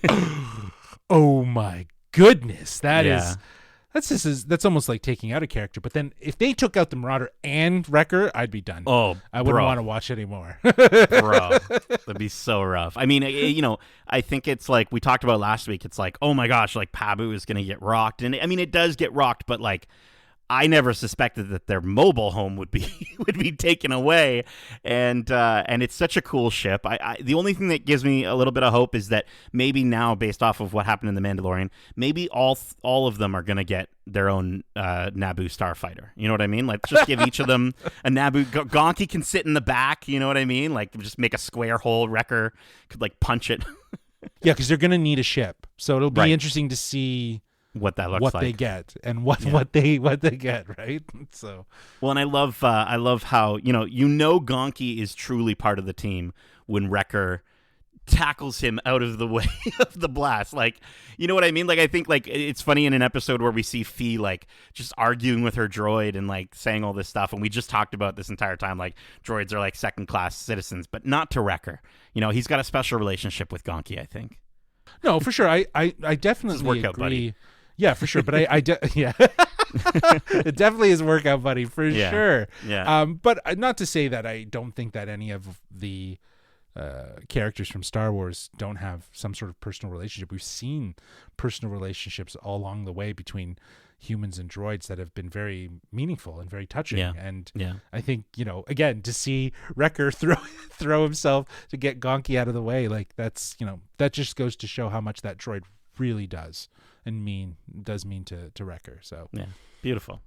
oh my goodness, that's almost like taking out a character. But then if they took out the Marauder and Wrecker, I'd be done. I wouldn't want to watch anymore. Bro, that'd be so rough. I mean, I think it's like we talked about last week. It's like, oh my gosh, like Pabu is gonna get rocked, and I mean, it does get rocked, but like, I never suspected that their mobile home would be taken away, and it's such a cool ship. The only thing that gives me a little bit of hope is that maybe now, based off of what happened in The Mandalorian, maybe all of them are gonna get their own Naboo starfighter. You know what I mean? Like, just give each of them a Naboo. Gonki can sit in the back. You know what I mean? Like, just make a square hole. Wrecker could like punch it. Yeah, because they're gonna need a ship, so it'll be interesting to see what that looks like, what they get, and what they get, right? So, well, and I love how Gonki is truly part of the team when Wrecker tackles him out of the way of the blast. Like, you know what I mean? Like, I think like it's funny in an episode where we see Fee like just arguing with her droid and like saying all this stuff, and we just talked about this entire time, like droids are like second class citizens, but not to Wrecker. He's got a special relationship with Gonki, I think. No, for sure. I definitely agree. Buddy. Yeah, for sure. But it definitely is workout buddy for sure. Yeah. But not to say that I don't think that any of the characters from Star Wars don't have some sort of personal relationship. We've seen personal relationships all along the way between humans and droids that have been very meaningful and very touching. And I think, again, to see Wrecker throw himself to get Gonki out of the way, like that's, that just goes to show how much that droid really does mean to Wrecker. So yeah, beautiful.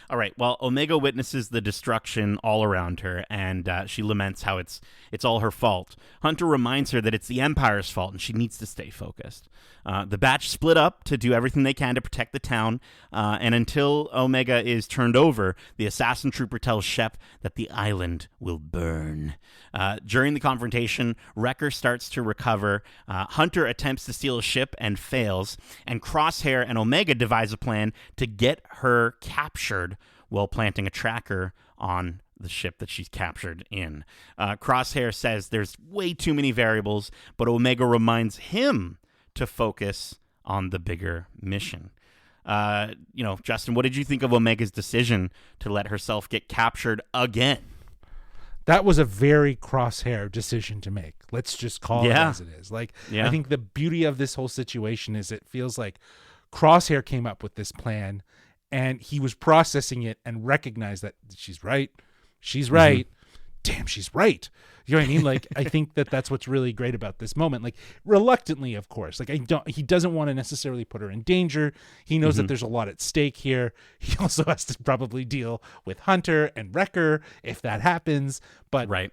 All right. Well, Omega witnesses the destruction all around her, and she laments how it's all her fault. Hunter reminds her that it's the Empire's fault, and she needs to stay focused. The batch split up to do everything they can to protect the town, and until Omega is turned over, the assassin trooper tells Shep that the island will burn. During the confrontation, Wrecker starts to recover. Hunter attempts to steal a ship and fails, and Crosshair and Omega devise a plan to get her captured while planting a tracker on the ship that she's captured in. Crosshair says there's way too many variables, but Omega reminds him to focus on the bigger mission. Justin, what did you think of Omega's decision to let herself get captured again? That was a very Crosshair decision to make. Let's just call it as it is. I think the beauty of this whole situation is it feels like Crosshair came up with this plan, and he was processing it and recognized that she's right. She's right. Damn, she's right. You know what I mean? Like, I think that's what's really great about this moment. Like, reluctantly, of course. Like, he doesn't want to necessarily put her in danger. He knows that there's a lot at stake here. He also has to probably deal with Hunter and Wrecker if that happens. But right.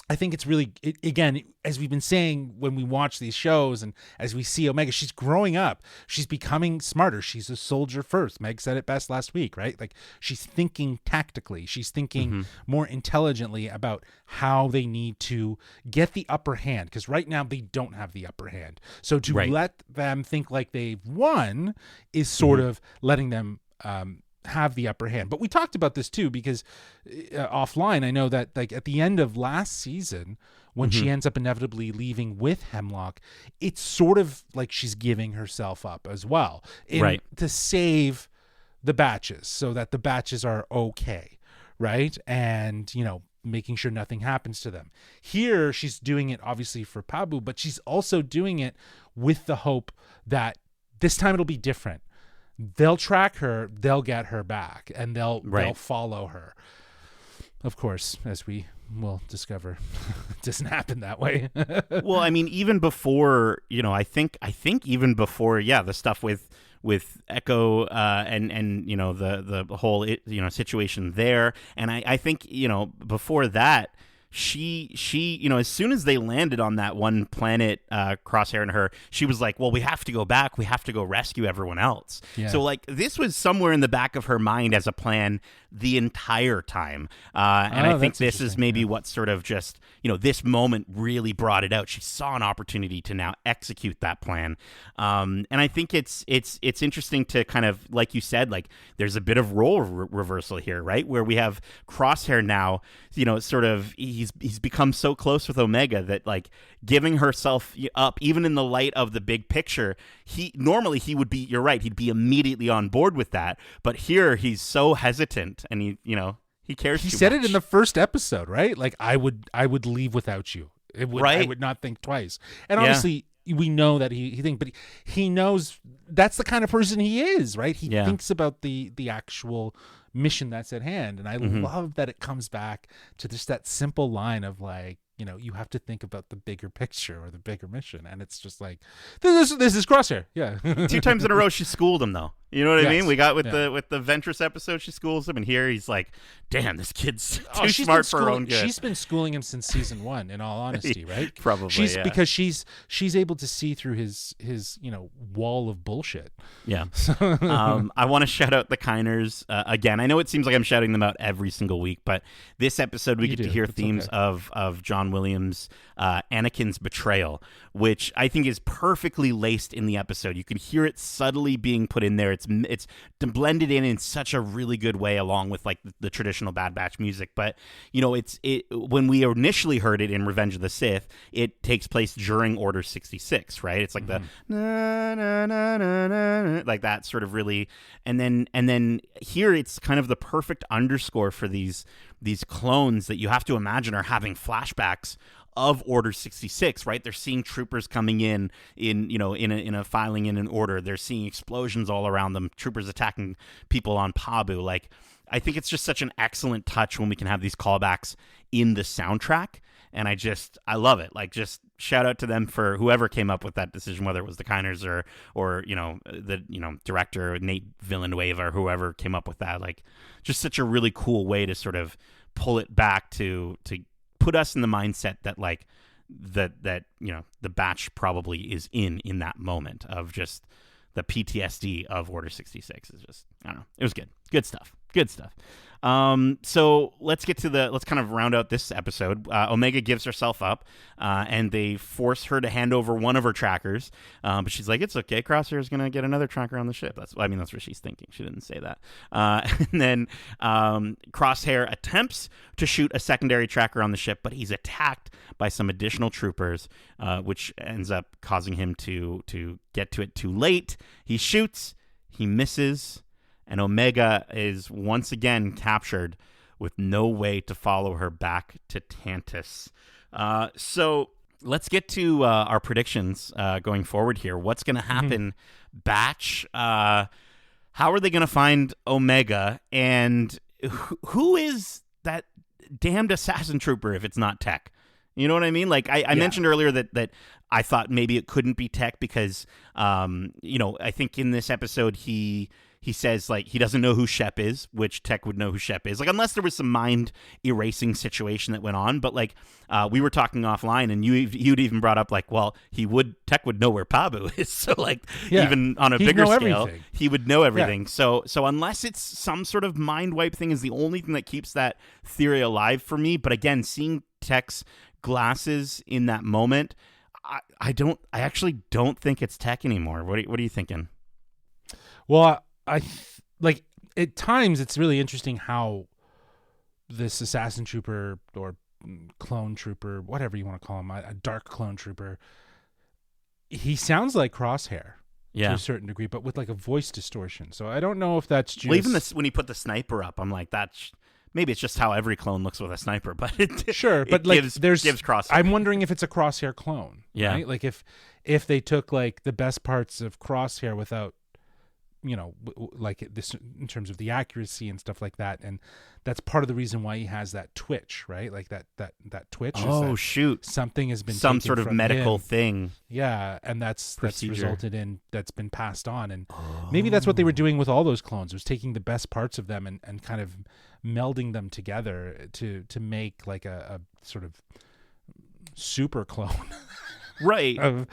I think it's really, again, as we've been saying when we watch these shows and as we see Omega, she's growing up. She's becoming smarter. She's a soldier first. Meg said it best last week, right? Like, she's thinking tactically. She's thinking more intelligently about how they need to get the upper hand, because right now they don't have the upper hand. So to let them think like they've won is sort of letting them have the upper hand. But we talked about this too, because offline, I know that like at the end of last season, when she ends up inevitably leaving with Hemlock, it's sort of like she's giving herself up as well to save the batches, so that the batches are okay, right? And, you know, making sure nothing happens to them. Here, she's doing it obviously for Pabu, but she's also doing it with the hope that this time it'll be different. They'll track her, they'll get her back, and they'll follow her. Of course, as we will discover, it doesn't happen that way. Well, I mean, even before, you know, I think even before, the stuff with Echo and you know the whole situation there, and I think, you know, before that, she you know, as soon as they landed on that one planet, Crosshair and her, she was like, well, we have to go back, we have to go rescue everyone else. So like, this was somewhere in the back of her mind as a plan the entire time, and I think this is maybe what sort of just, you know, this moment really brought it out. She saw an opportunity to now execute that plan, and I think it's interesting to kind of, like you said, like, there's a bit of role reversal here, right, where we have Crosshair now, you know, sort of, he's become so close with Omega that, like, giving herself up, even in the light of the big picture, he would be, you're right, he'd be immediately on board with that, but here he's so hesitant, and he cares. He said it in the first episode, right? Like, I would leave without you. I would not think twice. And obviously, we know that he thinks, but he knows that's the kind of person he is, right? He thinks about the actual mission that's at hand. And I love that it comes back to just that simple line of, like, you know, you have to think about the bigger picture or the bigger mission. And it's just like, this is Crosshair. Yeah. 2 times in a row, she schooled him, though. You know what I mean? We got with the Ventress episode, she schools him, and here he's like, damn, this kid's too smart for her own good. She's been schooling him since season 1, in all honesty, right? Probably, because she's able to see through his you know, wall of bullshit. Yeah. I want to shout out the Kiners again. I know it seems like I'm shouting them out every single week, but this episode we get to hear themes of John Williams' Anakin's betrayal, which I think is perfectly laced in the episode. You can hear it subtly being put in there. It's blended in such a really good way, along with, like, the traditional Bad Batch music. But, you know, when we initially heard it in Revenge of the Sith, it takes place during Order 66, right? It's like the na, na, na, na, na, like that sort of really, and then here it's kind of the perfect underscore for these clones that you have to imagine are having flashbacks of Order 66, right? They're seeing troopers coming in a filing in an order. They're seeing explosions all around them, troopers attacking people on Pabu. Like, I think it's just such an excellent touch when we can have these callbacks in the soundtrack, and I love it. Like, just shout out to them for whoever came up with that decision, whether it was the Kiners or you know, the, you know, director Nate Villanueva or whoever came up with that. Like, just such a really cool way to sort of pull it back to put us in the mindset that, like, that you know, the batch probably is in that moment of just the PTSD of Order 66 is just, I don't know, it was good stuff. So let's kind of round out this episode. Omega gives herself up, and they force her to hand over one of her trackers. But she's like, it's okay. Crosshair's going to get another tracker on the ship. That's what she's thinking. She didn't say that. And then Crosshair attempts to shoot a secondary tracker on the ship, but he's attacked by some additional troopers, which ends up causing him to get to it too late. He shoots, he misses, and Omega is once again captured with no way to follow her back to Tantiss. So let's get to our predictions going forward here. What's going to happen? Batch, how how are they going to find Omega, and who is that damned assassin trooper if it's not Tech? You know what I mean? Like I mentioned earlier that I thought maybe it couldn't be Tech because, I think in this episode he says like he doesn't know who Shep is, which Tech would know who Shep is. Like unless there was some mind erasing situation that went on. But like we were talking offline, and you'd even brought up like, well, Tech would know where Pabu is. So like even on a bigger scale, everything. He would know everything. Yeah. So unless it's some sort of mind wipe thing is the only thing that keeps that theory alive for me. But again, seeing Tech's glasses in that moment, I actually don't think it's Tech anymore. What are you thinking? Well, like at times it's really interesting how this assassin trooper or clone trooper, whatever you want to call him, a dark clone trooper, he sounds like Crosshair to a certain degree, but with like a voice distortion. So I don't know if that's just... Well, even when he put the sniper up, I'm like, maybe it's just how every clone looks with a sniper, but but like gives Crosshair. I'm wondering if it's a Crosshair clone. Yeah, right? Like if they took like the best parts of Crosshair without, like this in terms of the accuracy and stuff like that, and that's part of the reason why he has that twitch, right? Like that twitch. Oh shoot! Something has been some sort of medical thing. Yeah, and that's resulted in that's been passed on, and maybe that's what they were doing with all those clones. Was taking the best parts of them and kind of melding them together to make like a sort of super clone. Right. of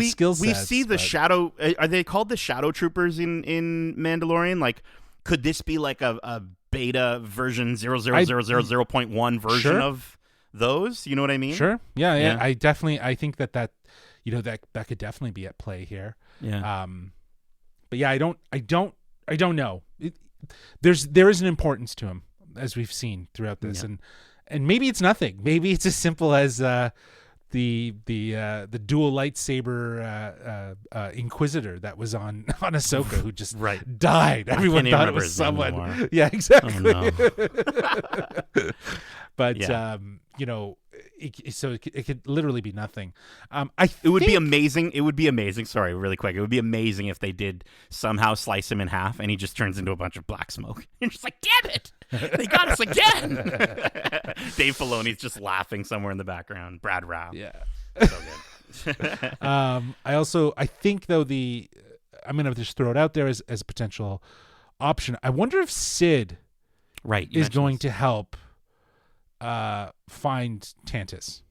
skill sets, we see the shadow. Are they called the shadow troopers in Mandalorian? Like, could this be like a beta version 0.1 version of those? You know what I mean? Sure. Yeah. I think that that could definitely be at play here. Yeah. But yeah, I don't know. There is an importance to him, as we've seen throughout this, and maybe it's nothing. Maybe it's as simple as the dual lightsaber Inquisitor that was on Ahsoka, who just died. Everyone thought it was someone. Yeah, exactly. Oh, no. But it could literally be nothing. It would be amazing. It would be amazing. Sorry, really quick. It would be amazing if they did somehow slice him in half and he just turns into a bunch of black smoke. You're just like, damn it, they got us again. Dave Filoni's just laughing somewhere in the background. Brad Rao. Yeah. So good. I think though I'm gonna just throw it out there as a potential option. I wonder if Sid is going to help find Tantiss.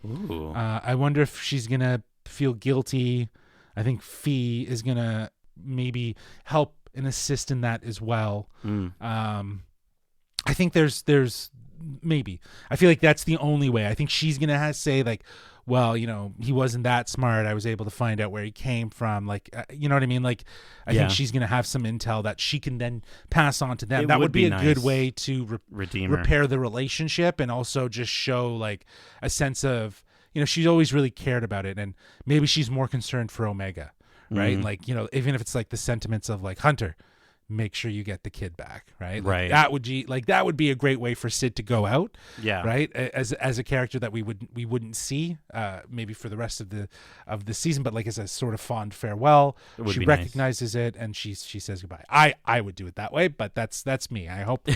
Ooh. I wonder if she's gonna feel guilty. I think Fee is gonna maybe help and assist in that as well. I think there's maybe. I feel like that's the only way. I think she's gonna say like, well, he wasn't that smart. I was able to find out where he came from. Like, you know what I mean? Like, I think she's going to have some intel that she can then pass on to them. That would be a nice good way to repair the relationship, and also just show like a sense of, she's always really cared about it. And maybe she's more concerned for Omega, right? Mm-hmm. Like, even if it's like the sentiments of like, Hunter, make sure you get the kid back, right? Like, that would be a great way for Sid to go out, right? As a character that we wouldn't see maybe for the rest of the season, but like as a sort of fond farewell. She recognizes it and she says goodbye. I would do it that way, but that's me. I hope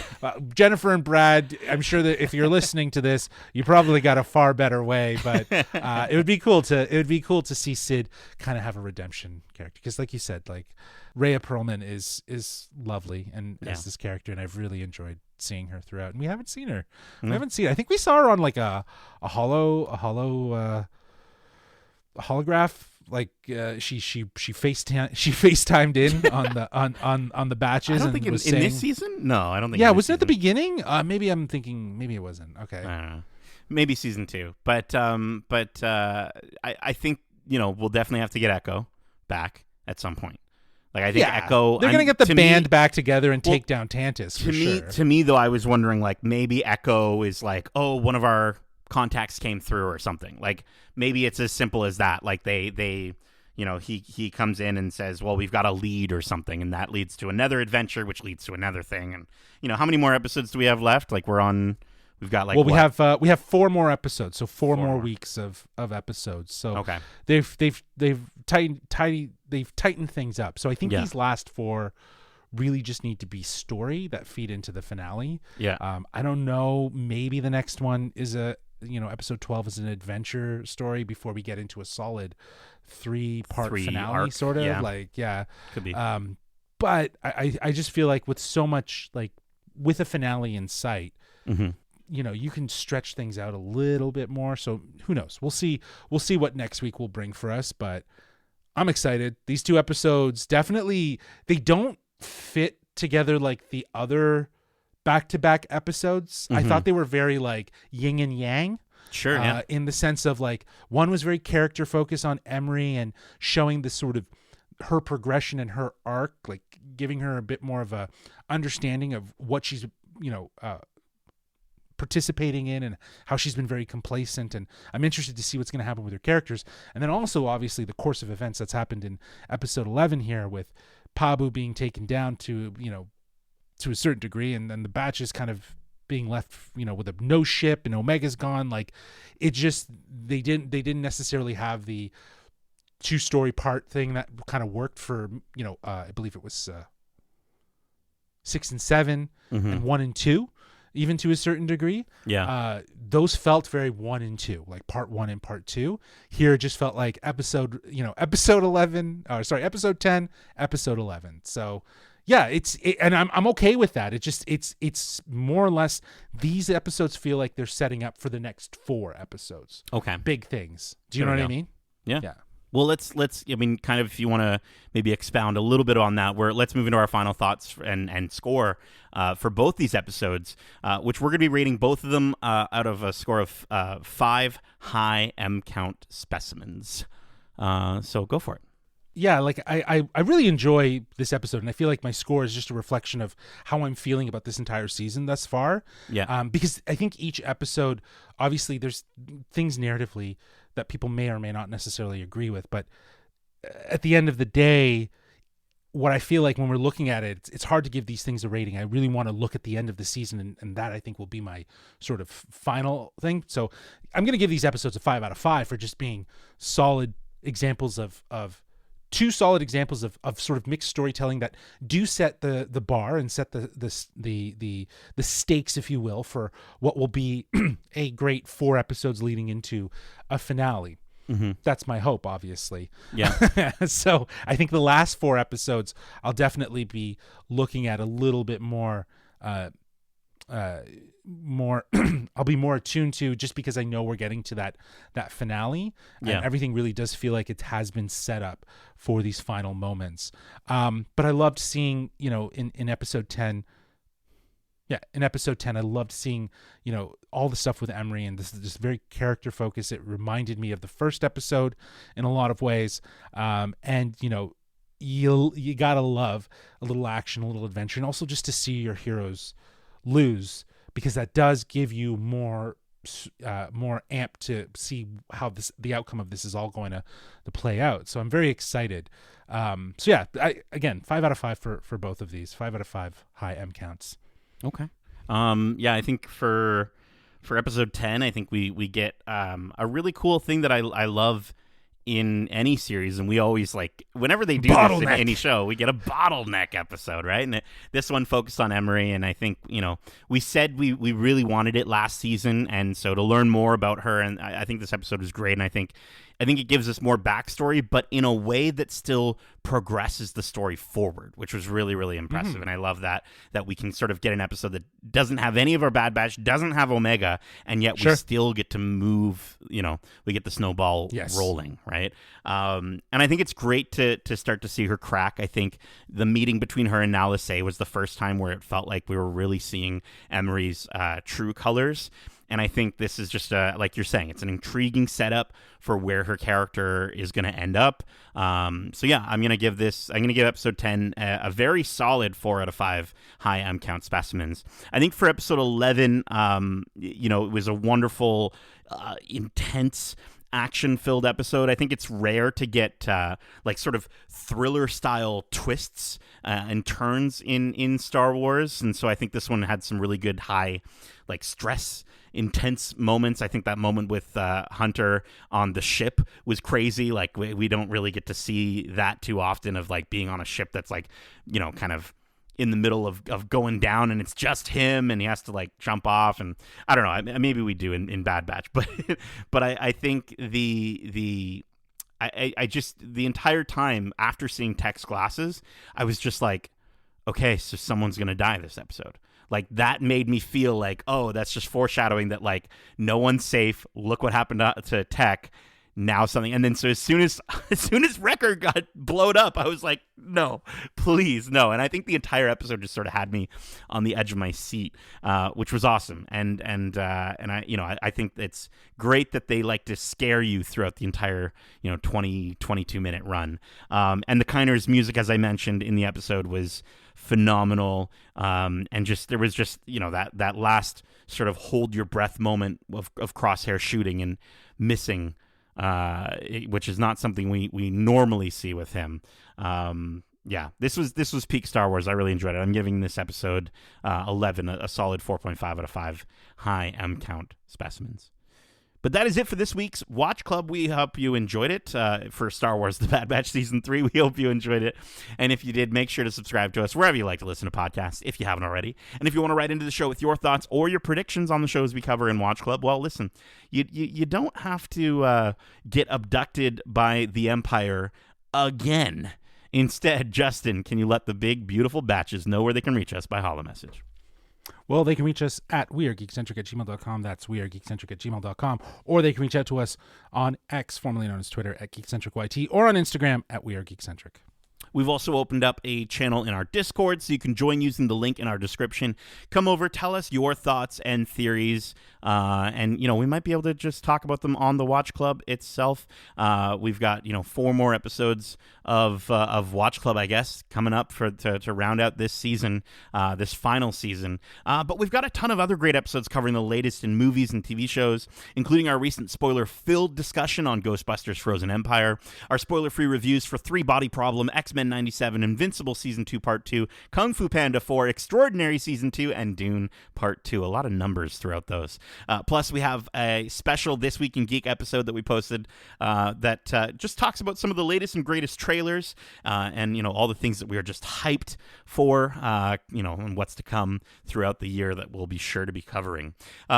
Jennifer and Brad, I'm sure that if you're listening to this, you probably got a far better way, but it would be cool to see Sid kind of have a redemption character, because like you said, like Rhea Perlman is lovely and as this character, and I've really enjoyed seeing her throughout. And we haven't seen her. We haven't seen her. I think we saw her on like a holograph. Like she FaceTimed in on the batches. I don't think in this season. No, I don't think. Yeah, was it at the beginning? Maybe I'm thinking. Maybe it wasn't. Okay. I don't know. Maybe season 2, but I think we'll definitely have to get Echo back at some point. Like I think Echo, they're gonna get the band back together and take down Tantiss. To me, though, I was wondering like maybe Echo is like, oh, one of our contacts came through or something. Like maybe it's as simple as that. Like they he comes in and says, well, we've got a lead or something, and that leads to another adventure, which leads to another thing. And how many more episodes do we have left? Like we've got like we have 4 more episodes, so 4 more weeks of episodes. So okay, they've tightened things up. So I think these last 4 really just need to be story that feed into the finale. Yeah. I don't know. Maybe the next one is episode 12 is an adventure story before we get into a solid 3-part finale arc, sort of could be. But I just feel like with so much, like with a finale in sight, you can stretch things out a little bit more. So who knows? We'll see what next week will bring for us, but I'm excited. These 2 episodes definitely, they don't fit together like the other back-to-back episodes. I thought they were very like yin and yang. Sure, in the sense of like one was very character focused on Emerie and showing the sort of her progression and her arc, like giving her a bit more of a understanding of what she's participating in and how she's been very complacent, and I'm interested to see what's going to happen with her characters. And then also obviously the course of events that's happened in episode 11 here with Pabu being taken down to a certain degree, and then the Batches kind of being left with a no ship, and Omega's gone. Like it just, they didn't necessarily have the 2-story part thing that kind of worked for I believe it was 6 and 7 and 1 and 2, even to a certain degree. Those felt very 1 and 2, like part 1 and part 2. Here it just felt like episode 10, episode 11. So yeah, and I'm okay with that. It's more or less, these episodes feel like they're setting up for the next 4 episodes. Okay. Big things. Do you know what I mean? Yeah. Well, let's kind of, if you want to maybe expound a little bit on that, let's move into our final thoughts and score for both these episodes, which we're going to be rating both of them out of a score of 5 high M count specimens. So go for it. Yeah, like I really enjoy this episode, and I feel like my score is just a reflection of how I'm feeling about this entire season thus far. Yeah. Because I think each episode, obviously there's things narratively that people may or may not necessarily agree with, but at the end of the day, what I feel like when we're looking at it, it's hard to give these things a rating. I really want to look at the end of the season, and that I think will be my sort of final thing. So I'm going to give these episodes a 5 out of 5 for just being solid examples of 2 solid examples of sort of mixed storytelling that do set the bar and set the stakes, if you will, for what will be a great 4 episodes leading into a finale. That's my hope, obviously. Yeah. So I think the last 4 episodes, I'll definitely be looking at a little bit more, I'll be more attuned to, just because I know we're getting to that finale. Yeah. And everything really does feel like it has been set up for these final moments. But I loved seeing, in episode 10, I loved seeing, all the stuff with Emerie, and this is just very character focused. It reminded me of the first episode in a lot of ways. And you gotta love a little action, a little adventure, and also just to see your heroes lose, because that does give you more amped to see how the outcome of this is all going to play out. So I'm very excited. So yeah, 5 out of 5 for both of these. 5 out of 5 high M counts. Okay. Yeah, I think for episode 10, I think we get a really cool thing that I love in any series, and we always, like, whenever they do this in any show, we get a bottleneck episode, right? And this one focused on Emerie, and I think, we said we really wanted it last season, and so to learn more about her, and I think this episode is great, and I think it gives us more backstory, but in a way that still progresses the story forward, which was really, really impressive. And I love that we can sort of get an episode that doesn't have any of our Bad Batch, doesn't have Omega, and yet we still get to move, we get the snowball rolling, right? And I think it's great to start to see her crack. I think the meeting between her and Nalise was the first time where it felt like we were really seeing Emerie's true colors. And I think this is just, like you're saying, it's an intriguing setup for where her character is going to end up. So yeah, I'm going to give episode 10 a very solid 4 out of 5 high M count specimens. I think for episode 11, it was a wonderful, intense, action-filled episode. I think it's rare to get like sort of thriller-style twists and turns in Star Wars, and so I think this one had some really good high, like, stress, intense moments. I think that moment with Hunter on the ship was crazy. Like, we don't really get to see that too often, of like being on a ship that's like, kind of in the middle of going down, and it's just him, and he has to like jump off, and I don't know, maybe we do in Bad Batch, but I think I just, the entire time after seeing Tech's glasses, I was just like, okay, so someone's gonna die this episode. Like, that made me feel like, oh, that's just foreshadowing that, like, no one's safe. Look what happened to Tech. Now something. And then so as soon as Wrecker got blowed up, I was like, no, please, no. And I think the entire episode just sort of had me on the edge of my seat, which was awesome. And I think it's great that they like to scare you throughout the entire 22 minute run. And the Kiners music, as I mentioned in the episode, was phenomenal. And just there was just that last sort of hold your breath moment of Crosshair shooting and missing, which is not something we normally see with him. This was peak Star Wars. I really enjoyed it. I'm giving this episode 11, a solid 4.5 out of 5 high M count specimens. But that is it for this week's Watch Club. We hope you enjoyed it for Star Wars The Bad Batch Season 3. We hope you enjoyed it. And if you did, make sure to subscribe to us wherever you like to listen to podcasts, if you haven't already. And if you want to write into the show with your thoughts or your predictions on the shows we cover in Watch Club, well, listen, you don't have to get abducted by the Empire again. Instead, Justin, can you let the big, beautiful batches know where they can reach us by holomessage? Well, they can reach us at wearegeekcentric@gmail.com. That's wearegeekcentric@gmail.com. Or they can reach out to us on X, formerly known as Twitter, at GeekcentricYT, or on Instagram at wearegeekcentric. We've also opened up a channel in our Discord, so you can join using the link in our description. Come over, tell us your thoughts and theories, and we might be able to just talk about them on the Watch Club itself. We've got 4 more episodes of Watch Club, I guess, coming up to round out this season, this final season. But we've got a ton of other great episodes covering the latest in movies and TV shows, including our recent spoiler-filled discussion on Ghostbusters: Frozen Empire, our spoiler-free reviews for 3 Body Problem, X-Men 97, Invincible Season 2 Part 2, Kung Fu Panda 4, Extraordinary Season 2, and Dune Part 2. A lot of numbers throughout those. Plus, we have a special This Week in Geek episode that we posted that just talks about some of the latest and greatest trailers and, all the things that we are just hyped for, and what's to come throughout the year that we'll be sure to be covering.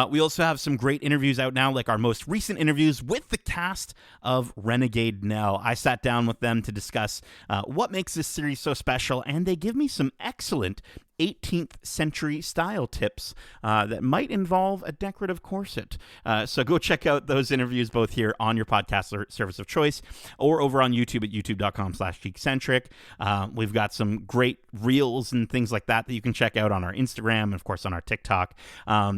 We also have some great interviews out now, like our most recent interviews with the cast of Renegade Nell. I sat down with them to discuss what makes this series so special, and they give me some excellent 18th century style tips that might involve a decorative corset. So go check out those interviews both here on your podcast service of choice or over on YouTube at youtube.com/geekcentric. We've got some great reels and things like that you can check out on our Instagram and, of course, on our TikTok.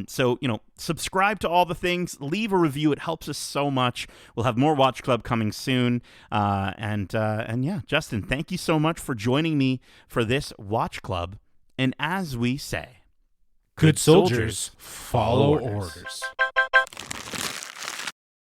So, subscribe to all the things. Leave a review. It helps us so much. We'll have more Watch Club coming soon. And yeah, Justin, thank you so much for joining me for this Watch Club. And as we say, good soldiers follow orders.